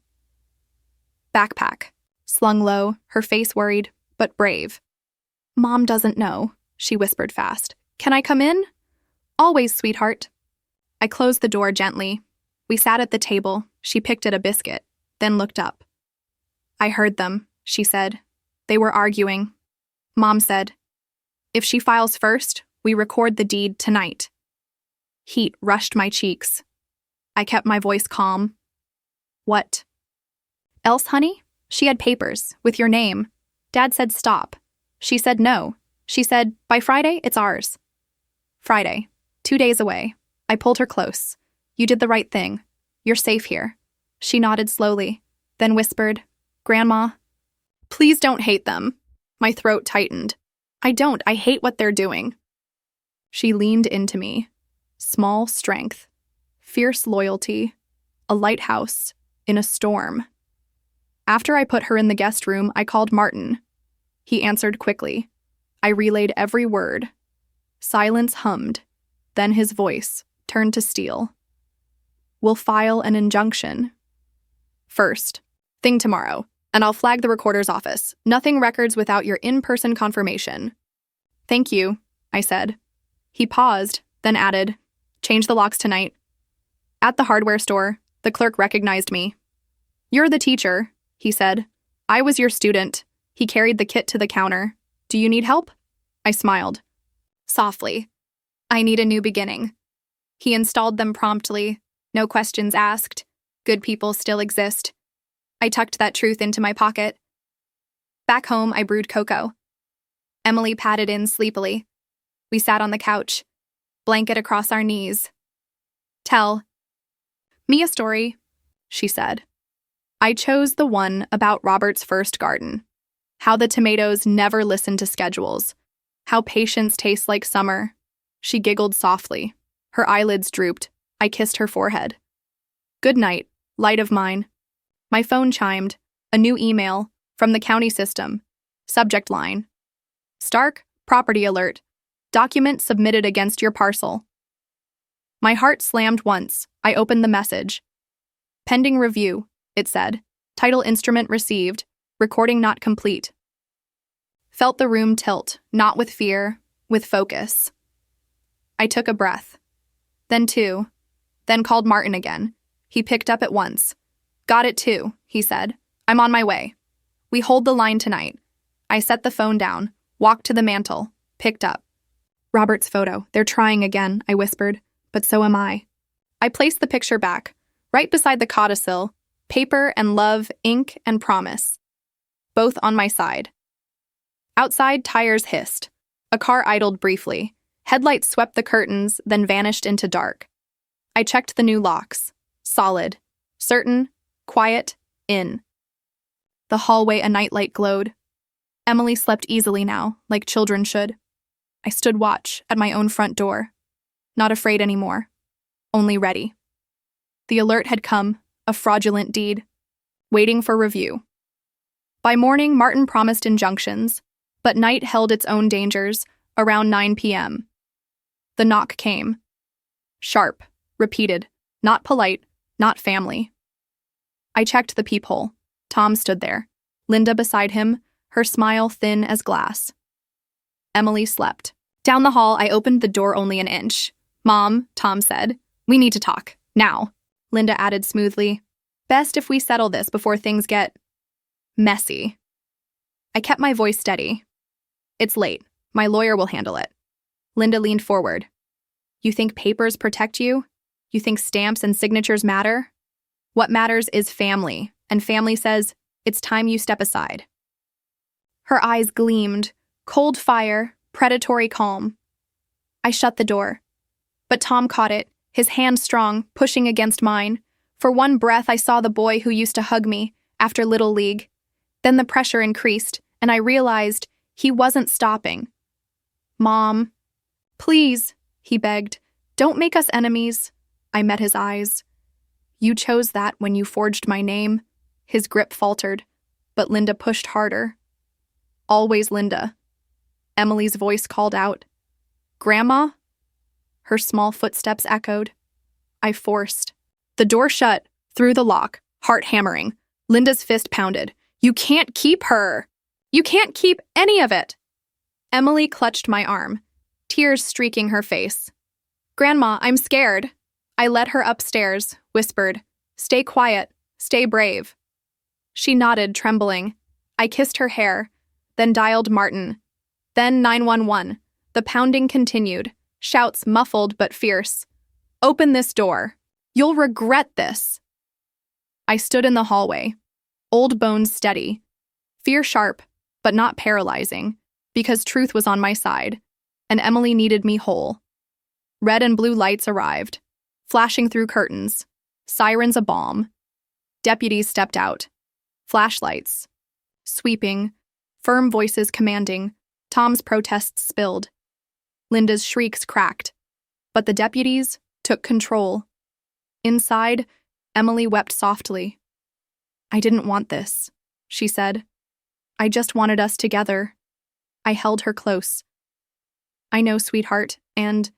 Backpack, slung low, her face worried, but brave. Mom doesn't know, she whispered fast. Can I come in? Always, sweetheart. I closed the door gently. We sat at the table. She picked at a biscuit, then looked up. I heard them, she said. They were arguing. Mom said, if she files first, we record the deed tonight. Heat rushed my cheeks. I kept my voice calm. What? Else, honey? She had papers, with your name. Dad said stop. She said no. She said, by Friday, it's ours. Friday, 2 days away. I pulled her close. You did the right thing. You're safe here. She nodded slowly, then whispered, Grandma, please don't hate them. My throat tightened. I don't. I hate what they're doing. She leaned into me. Small strength, fierce loyalty, a lighthouse in a storm. After I put her in the guest room, I called Martin. He answered quickly. I relayed every word. Silence hummed. Then his voice turned to steel. We'll file an injunction. First thing tomorrow, and I'll flag the recorder's office. Nothing records without your in-person confirmation. Thank you, I said. He paused, then added, change the locks tonight. At the hardware store, the clerk recognized me. You're the teacher, he said. I was your student. He carried the kit to the counter. Do you need help? I smiled. Softly. I need a new beginning. He installed them promptly. No questions asked. Good people still exist. I tucked that truth into my pocket. Back home, I brewed cocoa. Emily patted in sleepily. We sat on the couch, blanket across our knees. Tell me a story, she said. I chose the one about Robert's first garden. How the tomatoes never listened to schedules. How patience tastes like summer. She giggled softly. Her eyelids drooped. I kissed her forehead. Good night, light of mine. My phone chimed. A new email from the county system. Subject line. Stark, property alert. Document submitted against your parcel. My heart slammed once. I opened the message. Pending review, it said. Title instrument received. Recording not complete. Felt the room tilt, not with fear, with focus. I took a breath. Then two. Then called Martin again. He picked up at once. Got it too, he said. I'm on my way. We hold the line tonight. I set the phone down, walked to the mantel, picked up. Robert's photo. They're trying again, I whispered. But so am I. I placed the picture back, right beside the codicil, paper and love, ink and promise. Both on my side. Outside, tires hissed. A car idled briefly. Headlights swept the curtains, then vanished into dark. I checked the new locks. Solid. Certain. Quiet. In. The hallway, a nightlight glowed. Emily slept easily now, like children should. I stood watch at my own front door. Not afraid anymore. Only ready. The alert had come, a fraudulent deed. Waiting for review. By morning, Martin promised injunctions, but night held its own dangers around 9 p.m. The knock came. Sharp, repeated, not polite, not family. I checked the peephole. Tom stood there, Linda beside him, her smile thin as glass. Emily slept. Down the hall, I opened the door only an inch. "Mom," Tom said, "we need to talk. Now." Linda added smoothly, "Best if we settle this before things get messy." I kept my voice steady. "It's late. My lawyer will handle it." Linda leaned forward. "You think papers protect you? You think stamps and signatures matter? What matters is family, and family says, it's time you step aside." Her eyes gleamed, cold fire, predatory calm. I shut the door. But Tom caught it, his hand strong, pushing against mine. For one breath, I saw the boy who used to hug me after Little League. Then the pressure increased, and I realized he wasn't stopping. "Mom, please," he begged, "don't make us enemies." I met his eyes. "You chose that when you forged my name." His grip faltered, but Linda pushed harder. "Always Linda." Emily's voice called out. "Grandma?" Her small footsteps echoed. I forced. The door shut, through the lock, heart hammering. Linda's fist pounded. "You can't keep her! You can't keep any of it!" Emily clutched my arm, tears streaking her face. "Grandma, I'm scared." I led her upstairs, whispered, "Stay quiet, stay brave." She nodded, trembling. I kissed her hair, then dialed Martin. Then 911. The pounding continued, shouts muffled but fierce. "Open this door. You'll regret this." I stood in the hallway, old bones steady, fear sharp, but not paralyzing, because truth was on my side, and Emily needed me whole. Red and blue lights arrived, flashing through curtains, sirens a balm. Deputies stepped out, flashlights, sweeping, firm voices commanding. Tom's protests spilled. Linda's shrieks cracked, but the deputies took control. Inside, Emily wept softly. "I didn't want this," she said. "I just wanted us together." I held her close. "I know, sweetheart, and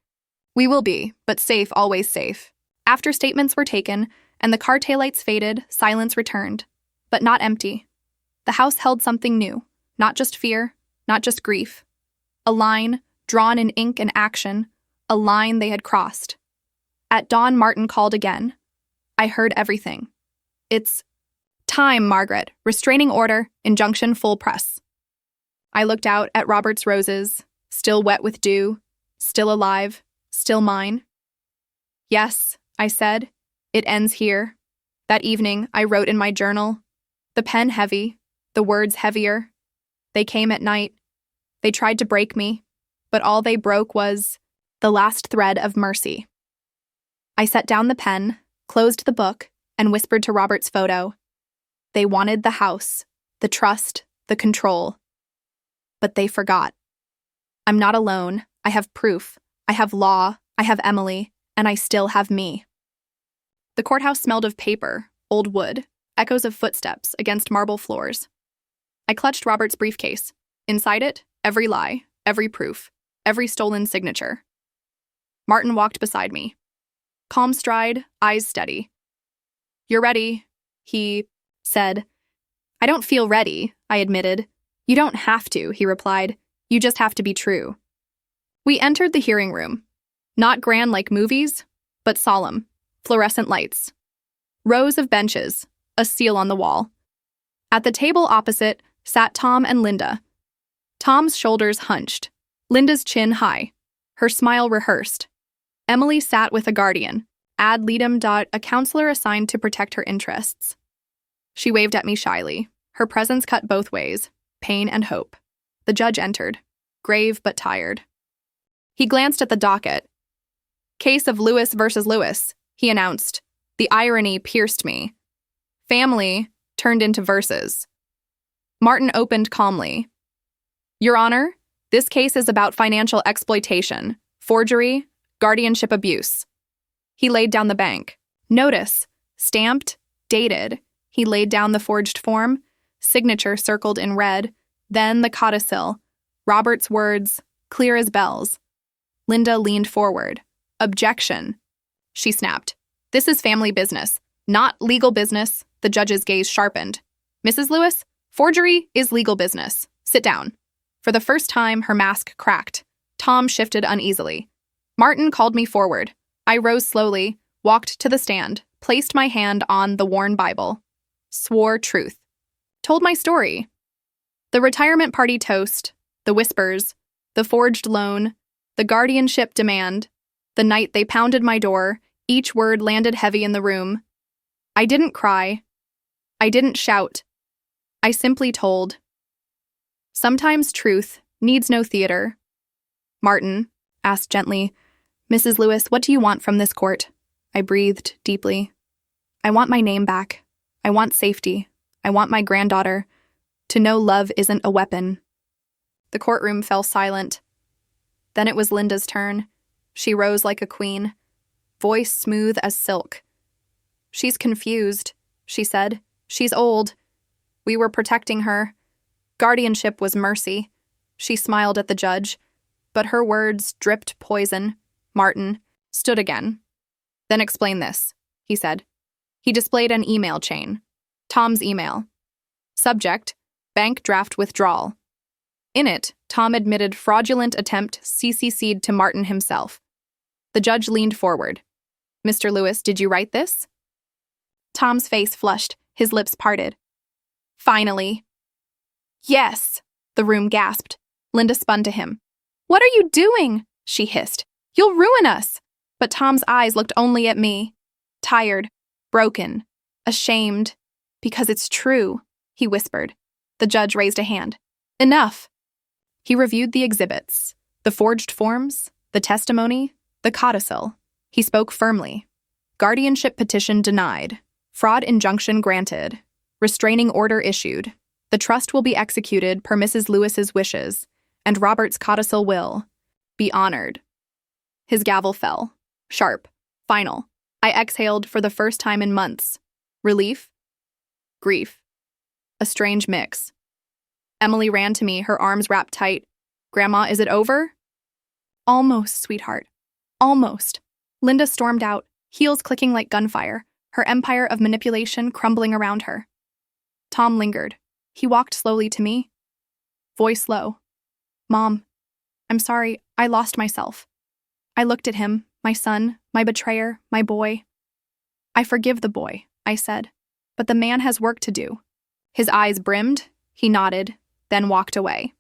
we will be, but safe, always safe." After statements were taken and the car taillights faded, silence returned, but not empty. The house held something new, not just fear, not just grief. A line, drawn in ink and action, a line they had crossed. At dawn, Martin called again. I heard everything. "It's time, Margaret. Restraining order, injunction, full press." I looked out at Robert's roses, still wet with dew, still alive, still mine. "Yes," I said, "it ends here." That evening, I wrote in my journal, the pen heavy, the words heavier. They came at night. They tried to break me, but all they broke was the last thread of mercy. I set down the pen, closed the book, and whispered to Robert's photo. They wanted the house, the trust, the control. But they forgot. I'm not alone. I have proof. I have law. I have Emily. And I still have me. The courthouse smelled of paper, old wood, echoes of footsteps against marble floors. I clutched Robert's briefcase. Inside it, every lie, every proof, every stolen signature. Martin walked beside me. Calm stride, eyes steady. "You're ready," he said. "I don't feel ready," I admitted. "You don't have to," he replied. "You just have to be true." We entered the hearing room. Not grand like movies, but solemn, fluorescent lights. Rows of benches, a seal on the wall. At the table opposite sat Tom and Linda. Tom's shoulders hunched, Linda's chin high, her smile rehearsed. Emily sat with a guardian, ad litem, a counselor assigned to protect her interests. She waved at me shyly. Her presence cut both ways, pain and hope. The judge entered, grave but tired. He glanced at the docket. "Case of Lewis versus Lewis," he announced. The irony pierced me. Family turned into verses. Martin opened calmly. "Your Honor, this case is about financial exploitation, forgery, guardianship abuse." He laid down the bank. Notice, stamped, dated. He laid down the forged form, signature circled in red, then the codicil, Robert's words, clear as bells. Linda leaned forward. Objection, she snapped. This is family business, not legal business. The judge's gaze sharpened. Mrs. Lewis, forgery is legal business. Sit down. For the first time, her mask cracked. Tom shifted uneasily. Martin called me forward. I rose slowly, walked to the stand, placed my hand on the worn Bible, swore truth, told my story. The retirement party toast, the whispers, the forged loan, the guardianship demand, the night they pounded my door, each word landed heavy in the room. I didn't cry. I didn't shout. I simply told. Sometimes truth needs no theater. Martin asked gently, Mrs. Lewis, what do you want from this court? I breathed deeply. I want my name back. I want safety. I want my granddaughter to know love isn't a weapon. The courtroom fell silent. Then it was Linda's turn. She rose like a queen, voice smooth as silk. She's confused, she said. She's old. We were protecting her. Guardianship was mercy. She smiled at the judge, but her words dripped poison. Martin stood again. Then explain this, he said. He displayed an email chain. Tom's email. Subject, bank draft withdrawal. In it, Tom admitted fraudulent attempt CC'd to Martin himself. The judge leaned forward. Mr. Lewis, did you write this? Tom's face flushed, his lips parted. Finally. Yes, the room gasped. Linda spun to him. What are you doing? She hissed. You'll ruin us. But Tom's eyes looked only at me. Tired, broken, ashamed. Because it's true, he whispered. The judge raised a hand. Enough. He reviewed the exhibits, the forged forms, the testimony, the codicil. He spoke firmly. Guardianship petition denied. Fraud injunction granted. Restraining order issued. The trust will be executed per Mrs. Lewis's wishes, and Robert's codicil will be honored. His gavel fell. Sharp. Final. I exhaled for the first time in months. Relief? Grief. A strange mix. Emily ran to me, her arms wrapped tight. Grandma, is it over? Almost, sweetheart. Almost. Linda stormed out, heels clicking like gunfire, her empire of manipulation crumbling around her. Tom lingered. He walked slowly to me. Voice low. Mom, I'm sorry, I lost myself. I looked at him, my son, my betrayer, my boy. I forgive the boy, I said, but the man has work to do. His eyes brimmed, he nodded, then walked away.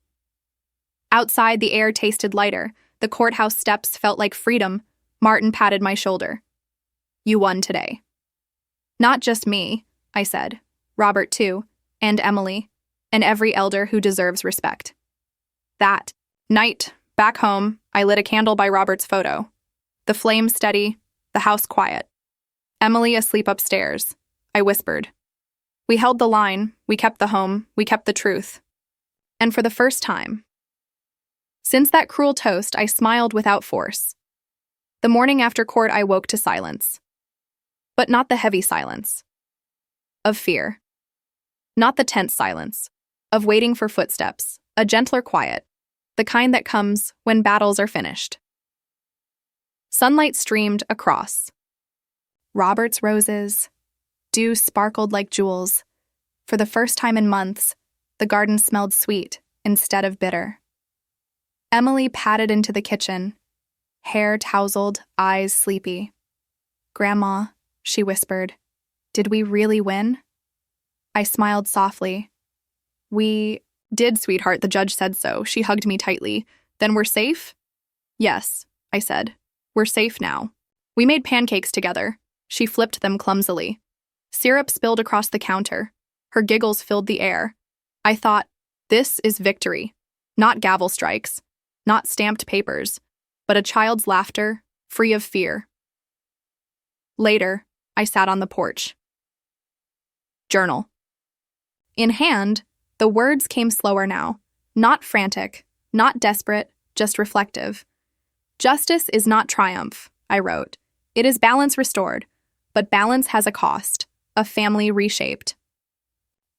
Outside, the air tasted lighter. The courthouse steps felt like freedom. Martin patted my shoulder. You won today. Not just me, I said. Robert, too, and Emily, and every elder who deserves respect. That night, back home, I lit a candle by Robert's photo. The flame steady, the house quiet. Emily asleep upstairs. I whispered. We held the line, we kept the home, we kept the truth. And for the first time, since that cruel toast, I smiled without force. The morning after court, I woke to silence. But not the heavy silence. Of fear. Not the tense silence. Of waiting for footsteps. A gentler quiet. The kind that comes when battles are finished. Sunlight streamed across. Robert's roses. Dew sparkled like jewels. For the first time in months, the garden smelled sweet instead of bitter. Emily padded into the kitchen, hair tousled, eyes sleepy. Grandma, she whispered, did we really win? I smiled softly. We did, sweetheart, the judge said so. She hugged me tightly. Then we're safe? Yes, I said. We're safe now. We made pancakes together. She flipped them clumsily. Syrup spilled across the counter. Her giggles filled the air. I thought, this is victory. Not gavel strikes. Not stamped papers. But a child's laughter, free of fear. Later, I sat on the porch. Journal. In hand, the words came slower now. Not frantic, not desperate, just reflective. Justice is not triumph, I wrote. It is balance restored, but balance has a cost, a family reshaped.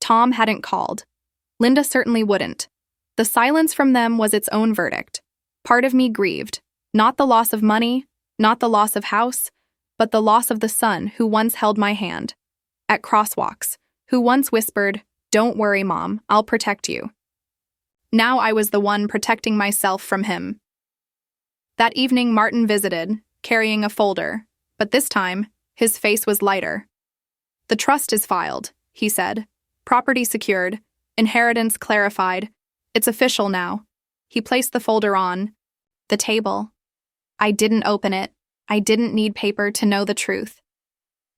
Tom hadn't called. Linda certainly wouldn't. The silence from them was its own verdict. Part of me grieved. Not the loss of money, not the loss of house, but the loss of the son who once held my hand. At crosswalks, who once whispered, "Don't worry, Mom, I'll protect you." Now I was the one protecting myself from him. That evening Martin visited, carrying a folder, but this time, his face was lighter. "The trust is filed," he said. "Property secured, inheritance clarified. It's official now." He placed the folder on the table. I didn't open it. I didn't need paper to know the truth.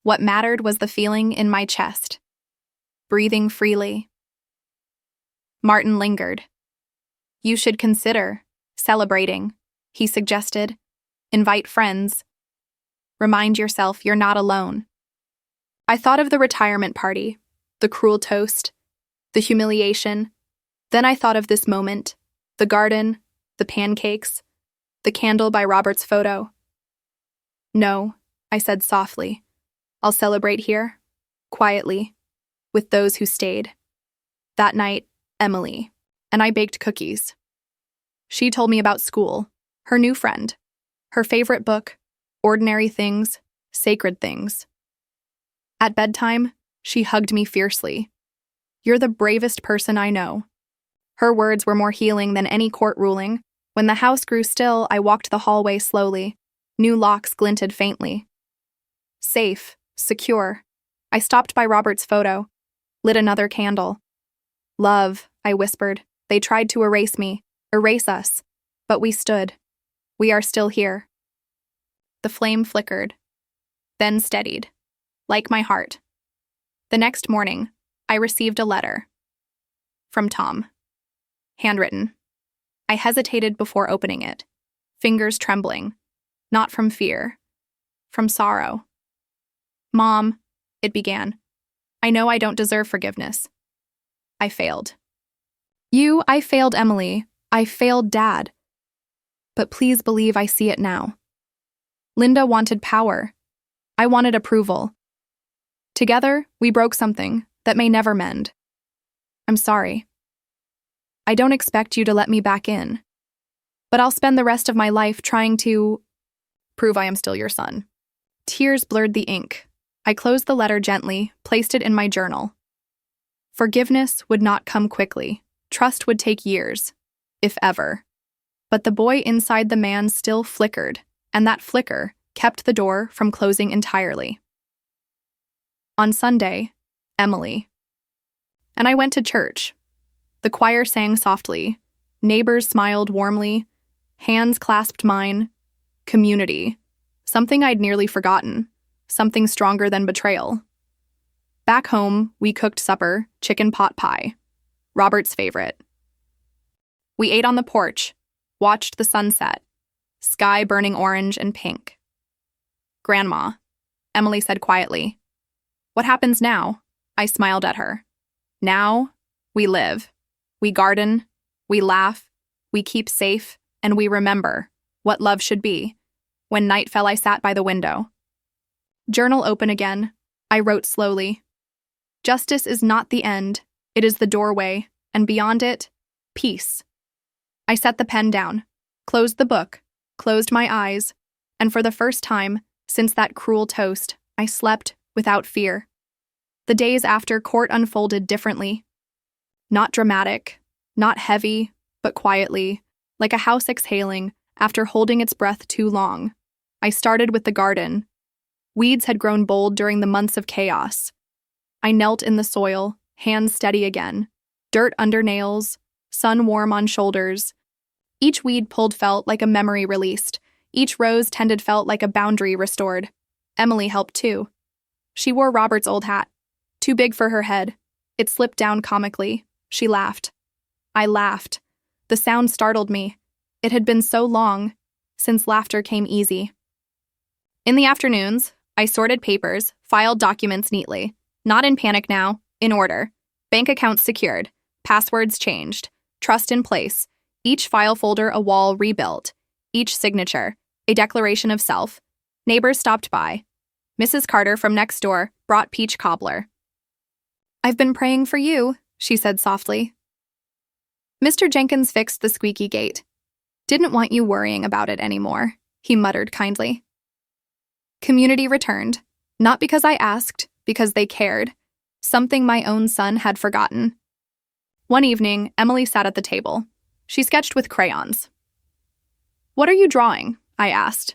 What mattered was the feeling in my chest. Breathing freely. Martin lingered. "You should consider celebrating," he suggested. "Invite friends. Remind yourself you're not alone." I thought of the retirement party, the cruel toast, the humiliation. Then I thought of this moment, the garden, the pancakes, the candle by Robert's photo. "No," I said softly. "I'll celebrate here, quietly, with those who stayed." That night, Emily and I baked cookies. She told me about school, her new friend, her favorite book, ordinary things, sacred things. At bedtime, she hugged me fiercely. "You're the bravest person I know." Her words were more healing than any court ruling. When the house grew still, I walked the hallway slowly. New locks glinted faintly. Safe, secure. I stopped by Robert's photo, lit another candle. "Love," I whispered. "They tried to erase me, erase us, but we stood. We are still here." The flame flickered, then steadied, like my heart. The next morning, I received a letter. From Tom. Handwritten. I hesitated before opening it, fingers trembling, not from fear, from sorrow. "Mom," it began, "I know I don't deserve forgiveness. I failed. I failed Emily. I failed Dad. But please believe I see it now. Linda wanted power. I wanted approval. Together, we broke something that may never mend. I'm sorry. I don't expect you to let me back in, but I'll spend the rest of my life trying to prove I am still your son." Tears blurred the ink. I closed the letter gently, placed it in my journal. Forgiveness would not come quickly. Trust would take years, if ever. But the boy inside the man still flickered, and that flicker kept the door from closing entirely. On Sunday, Emily and I went to church. The choir sang softly. Neighbors smiled warmly. Hands clasped mine. Community. Something I'd nearly forgotten. Something stronger than betrayal. Back home, we cooked supper, chicken pot pie. Robert's favorite. We ate on the porch, watched the sunset, sky burning orange and pink. "Grandma," Emily said quietly. "What happens now?" I smiled at her. "Now, we live. We garden, we laugh, we keep safe, and we remember what love should be." When night fell, I sat by the window. Journal open again, I wrote slowly. Justice is not the end, it is the doorway, and beyond it, peace. I set the pen down, closed the book, closed my eyes, and for the first time, since that cruel toast, I slept without fear. The days after court unfolded differently. Not dramatic, not heavy, but quietly, like a house exhaling after holding its breath too long. I started with the garden. Weeds had grown bold during the months of chaos. I knelt in the soil, hands steady again, dirt under nails, sun warm on shoulders. Each weed pulled felt like a memory released. Each rose tended felt like a boundary restored. Emily helped too. She wore Robert's old hat, too big for her head. It slipped down comically. She laughed. I laughed. The sound startled me. It had been so long since laughter came easy. In the afternoons, I sorted papers, filed documents neatly. Not in panic now, in order. Bank accounts secured, passwords changed, trust in place, each file folder a wall rebuilt, each signature, a declaration of self. Neighbors stopped by. Mrs. Carter from next door brought peach cobbler. I've been praying for you, she said softly. Mr. Jenkins fixed the squeaky gate. Didn't want you worrying about it anymore, he muttered kindly. Community returned, not because I asked, because they cared, something my own son had forgotten. One evening, Emily sat at the table. She sketched with crayons. "What are you drawing?" I asked.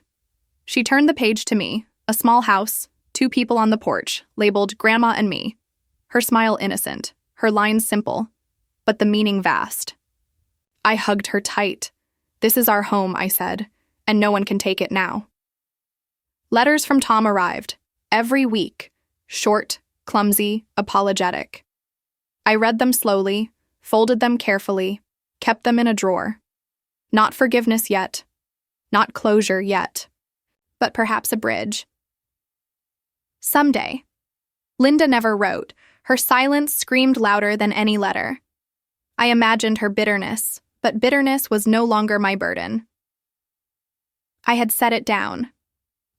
She turned the page to me, a small house, 2 people on the porch, labeled Grandma and me. Her smile innocent, her lines simple, but the meaning vast. I hugged her tight. "This is our home," I said, "and no one can take it now." Letters from Tom arrived, every week, short, clumsy, apologetic. I read them slowly, folded them carefully, kept them in a drawer. Not forgiveness yet, not closure yet, but perhaps a bridge. Someday. Linda never wrote. Her silence screamed louder than any letter. I imagined her bitterness, but bitterness was no longer my burden. I had set it down.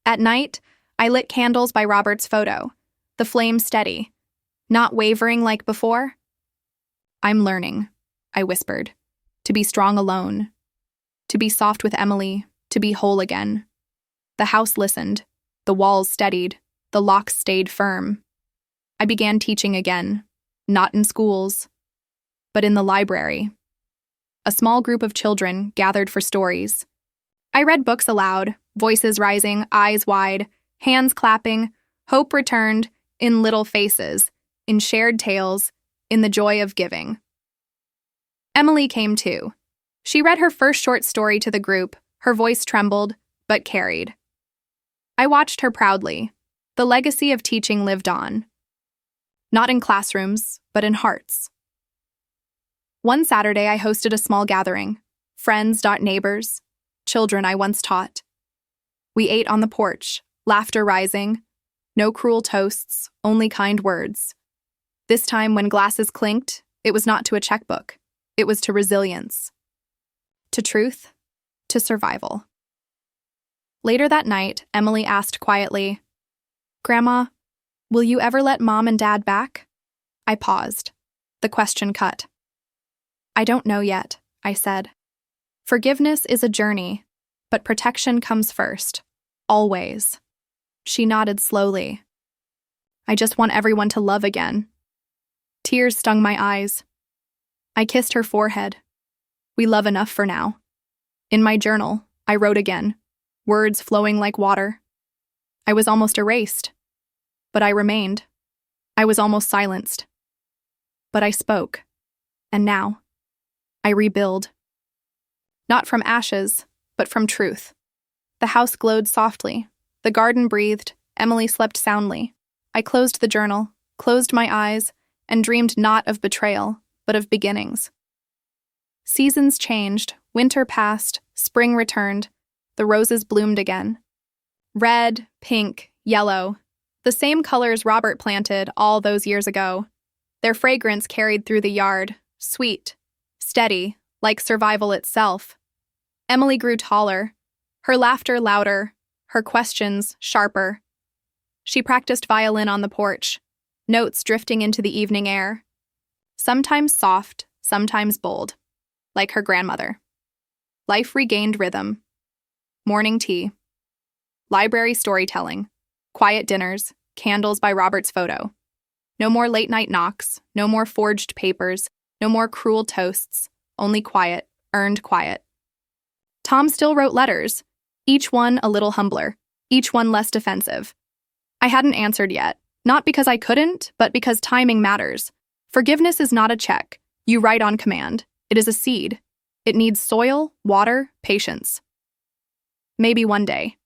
At night, I lit candles by Robert's photo, the flame steady, not wavering like before. "I'm learning," I whispered, "to be strong alone, to be soft with Emily, to be whole again." The house listened, the walls steadied, the locks stayed firm. I began teaching again, not in schools, but in the library. A small group of children gathered for stories. I read books aloud, voices rising, eyes wide, hands clapping, hope returned, in little faces, in shared tales, in the joy of giving. Emily came too. She read her first short story to the group, her voice trembled, but carried. I watched her proudly. The legacy of teaching lived on. Not in classrooms, but in hearts. One Saturday, I hosted a small gathering. Friends, neighbors, children I once taught. We ate on the porch, laughter rising. No cruel toasts, only kind words. This time, when glasses clinked, it was not to a checkbook. It was to resilience. To truth. To survival. Later that night, Emily asked quietly, "Grandma, will you ever let Mom and Dad back?" I paused. The question cut. "I don't know yet," I said. "Forgiveness is a journey, but protection comes first. Always." She nodded slowly. "I just want everyone to love again." Tears stung my eyes. I kissed her forehead. "We love enough for now." In my journal, I wrote again, words flowing like water. I was almost erased, but I remained. I was almost silenced, but I spoke. And now, I rebuild. Not from ashes, but from truth. The house glowed softly. The garden breathed. Emily slept soundly. I closed the journal, closed my eyes, and dreamed not of betrayal, but of beginnings. Seasons changed. Winter passed. Spring returned. The roses bloomed again. Red, pink, yellow. The same colors Robert planted all those years ago. Their fragrance carried through the yard, sweet, steady, like survival itself. Emily grew taller, her laughter louder, her questions sharper. She practiced violin on the porch, notes drifting into the evening air. Sometimes soft, sometimes bold, like her grandmother. Life regained rhythm. Morning tea. Library storytelling. Quiet dinners. Candles by Robert's photo. No more late-night knocks, no more forged papers, no more cruel toasts, only quiet, earned quiet. Tom still wrote letters, each one a little humbler, each one less defensive. I hadn't answered yet, not because I couldn't, but because timing matters. Forgiveness is not a check. You write on command. It is a seed. It needs soil, water, patience. Maybe one day.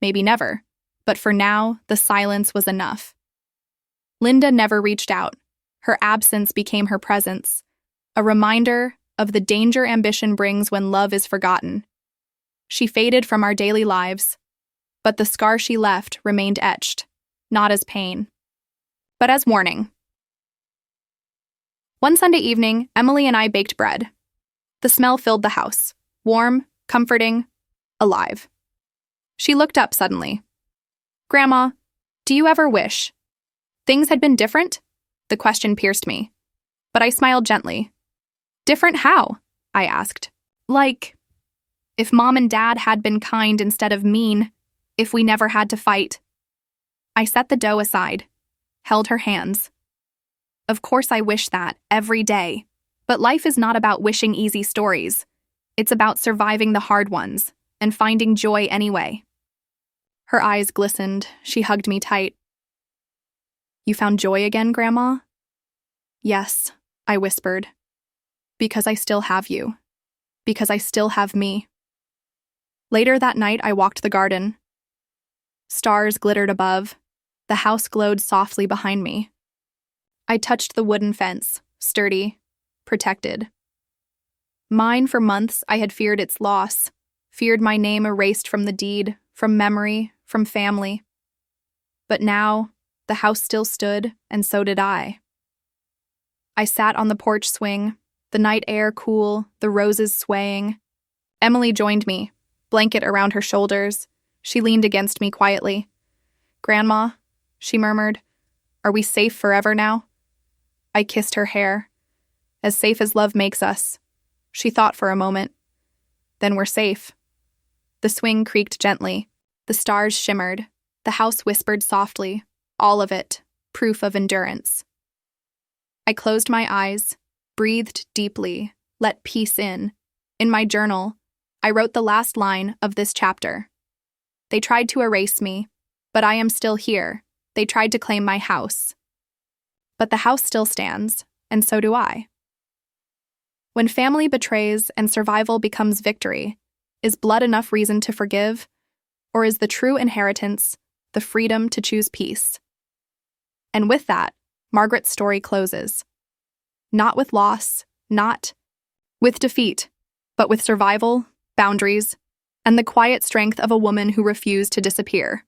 Maybe never. But for now, the silence was enough. Linda never reached out. Her absence became her presence, a reminder of the danger ambition brings when love is forgotten. She faded from our daily lives, but the scar she left remained etched, not as pain, but as warning. One Sunday evening, Emily and I baked bread. The smell filled the house, warm, comforting, alive. She looked up suddenly. "Grandma, do you ever wish things had been different?" The question pierced me, but I smiled gently. Different how? I asked. Like, if Mom and Dad had been kind instead of mean, if we never had to fight. I set the dough aside, held her hands. Of course I wish that, every day. But life is not about wishing easy stories. It's about surviving the hard ones and finding joy anyway. Her eyes glistened. She hugged me tight. You found joy again, Grandma? Yes, I whispered. Because I still have you. Because I still have me. Later that night, I walked the garden. Stars glittered above. The house glowed softly behind me. I touched the wooden fence, sturdy, protected. Mine for months, I had feared its loss, feared my name erased from the deed, from memory, from family. But now, the house still stood, and so did I. I sat on the porch swing, the night air cool, the roses swaying. Emily joined me, blanket around her shoulders. She leaned against me quietly. Grandma, she murmured, are we safe forever now? I kissed her hair. As safe as love makes us. She thought for a moment. Then we're safe. The swing creaked gently. The stars shimmered. The house whispered softly. All of it, proof of endurance. I closed my eyes, breathed deeply, let peace in. In my journal, I wrote the last line of this chapter. They tried to erase me, but I am still here. They tried to claim my house. But the house still stands, and so do I. When family betrays and survival becomes victory, is blood enough reason to forgive? Or is the true inheritance the freedom to choose peace? And with that, Margaret's story closes. Not with loss, not with defeat, but with survival, boundaries, and the quiet strength of a woman who refused to disappear.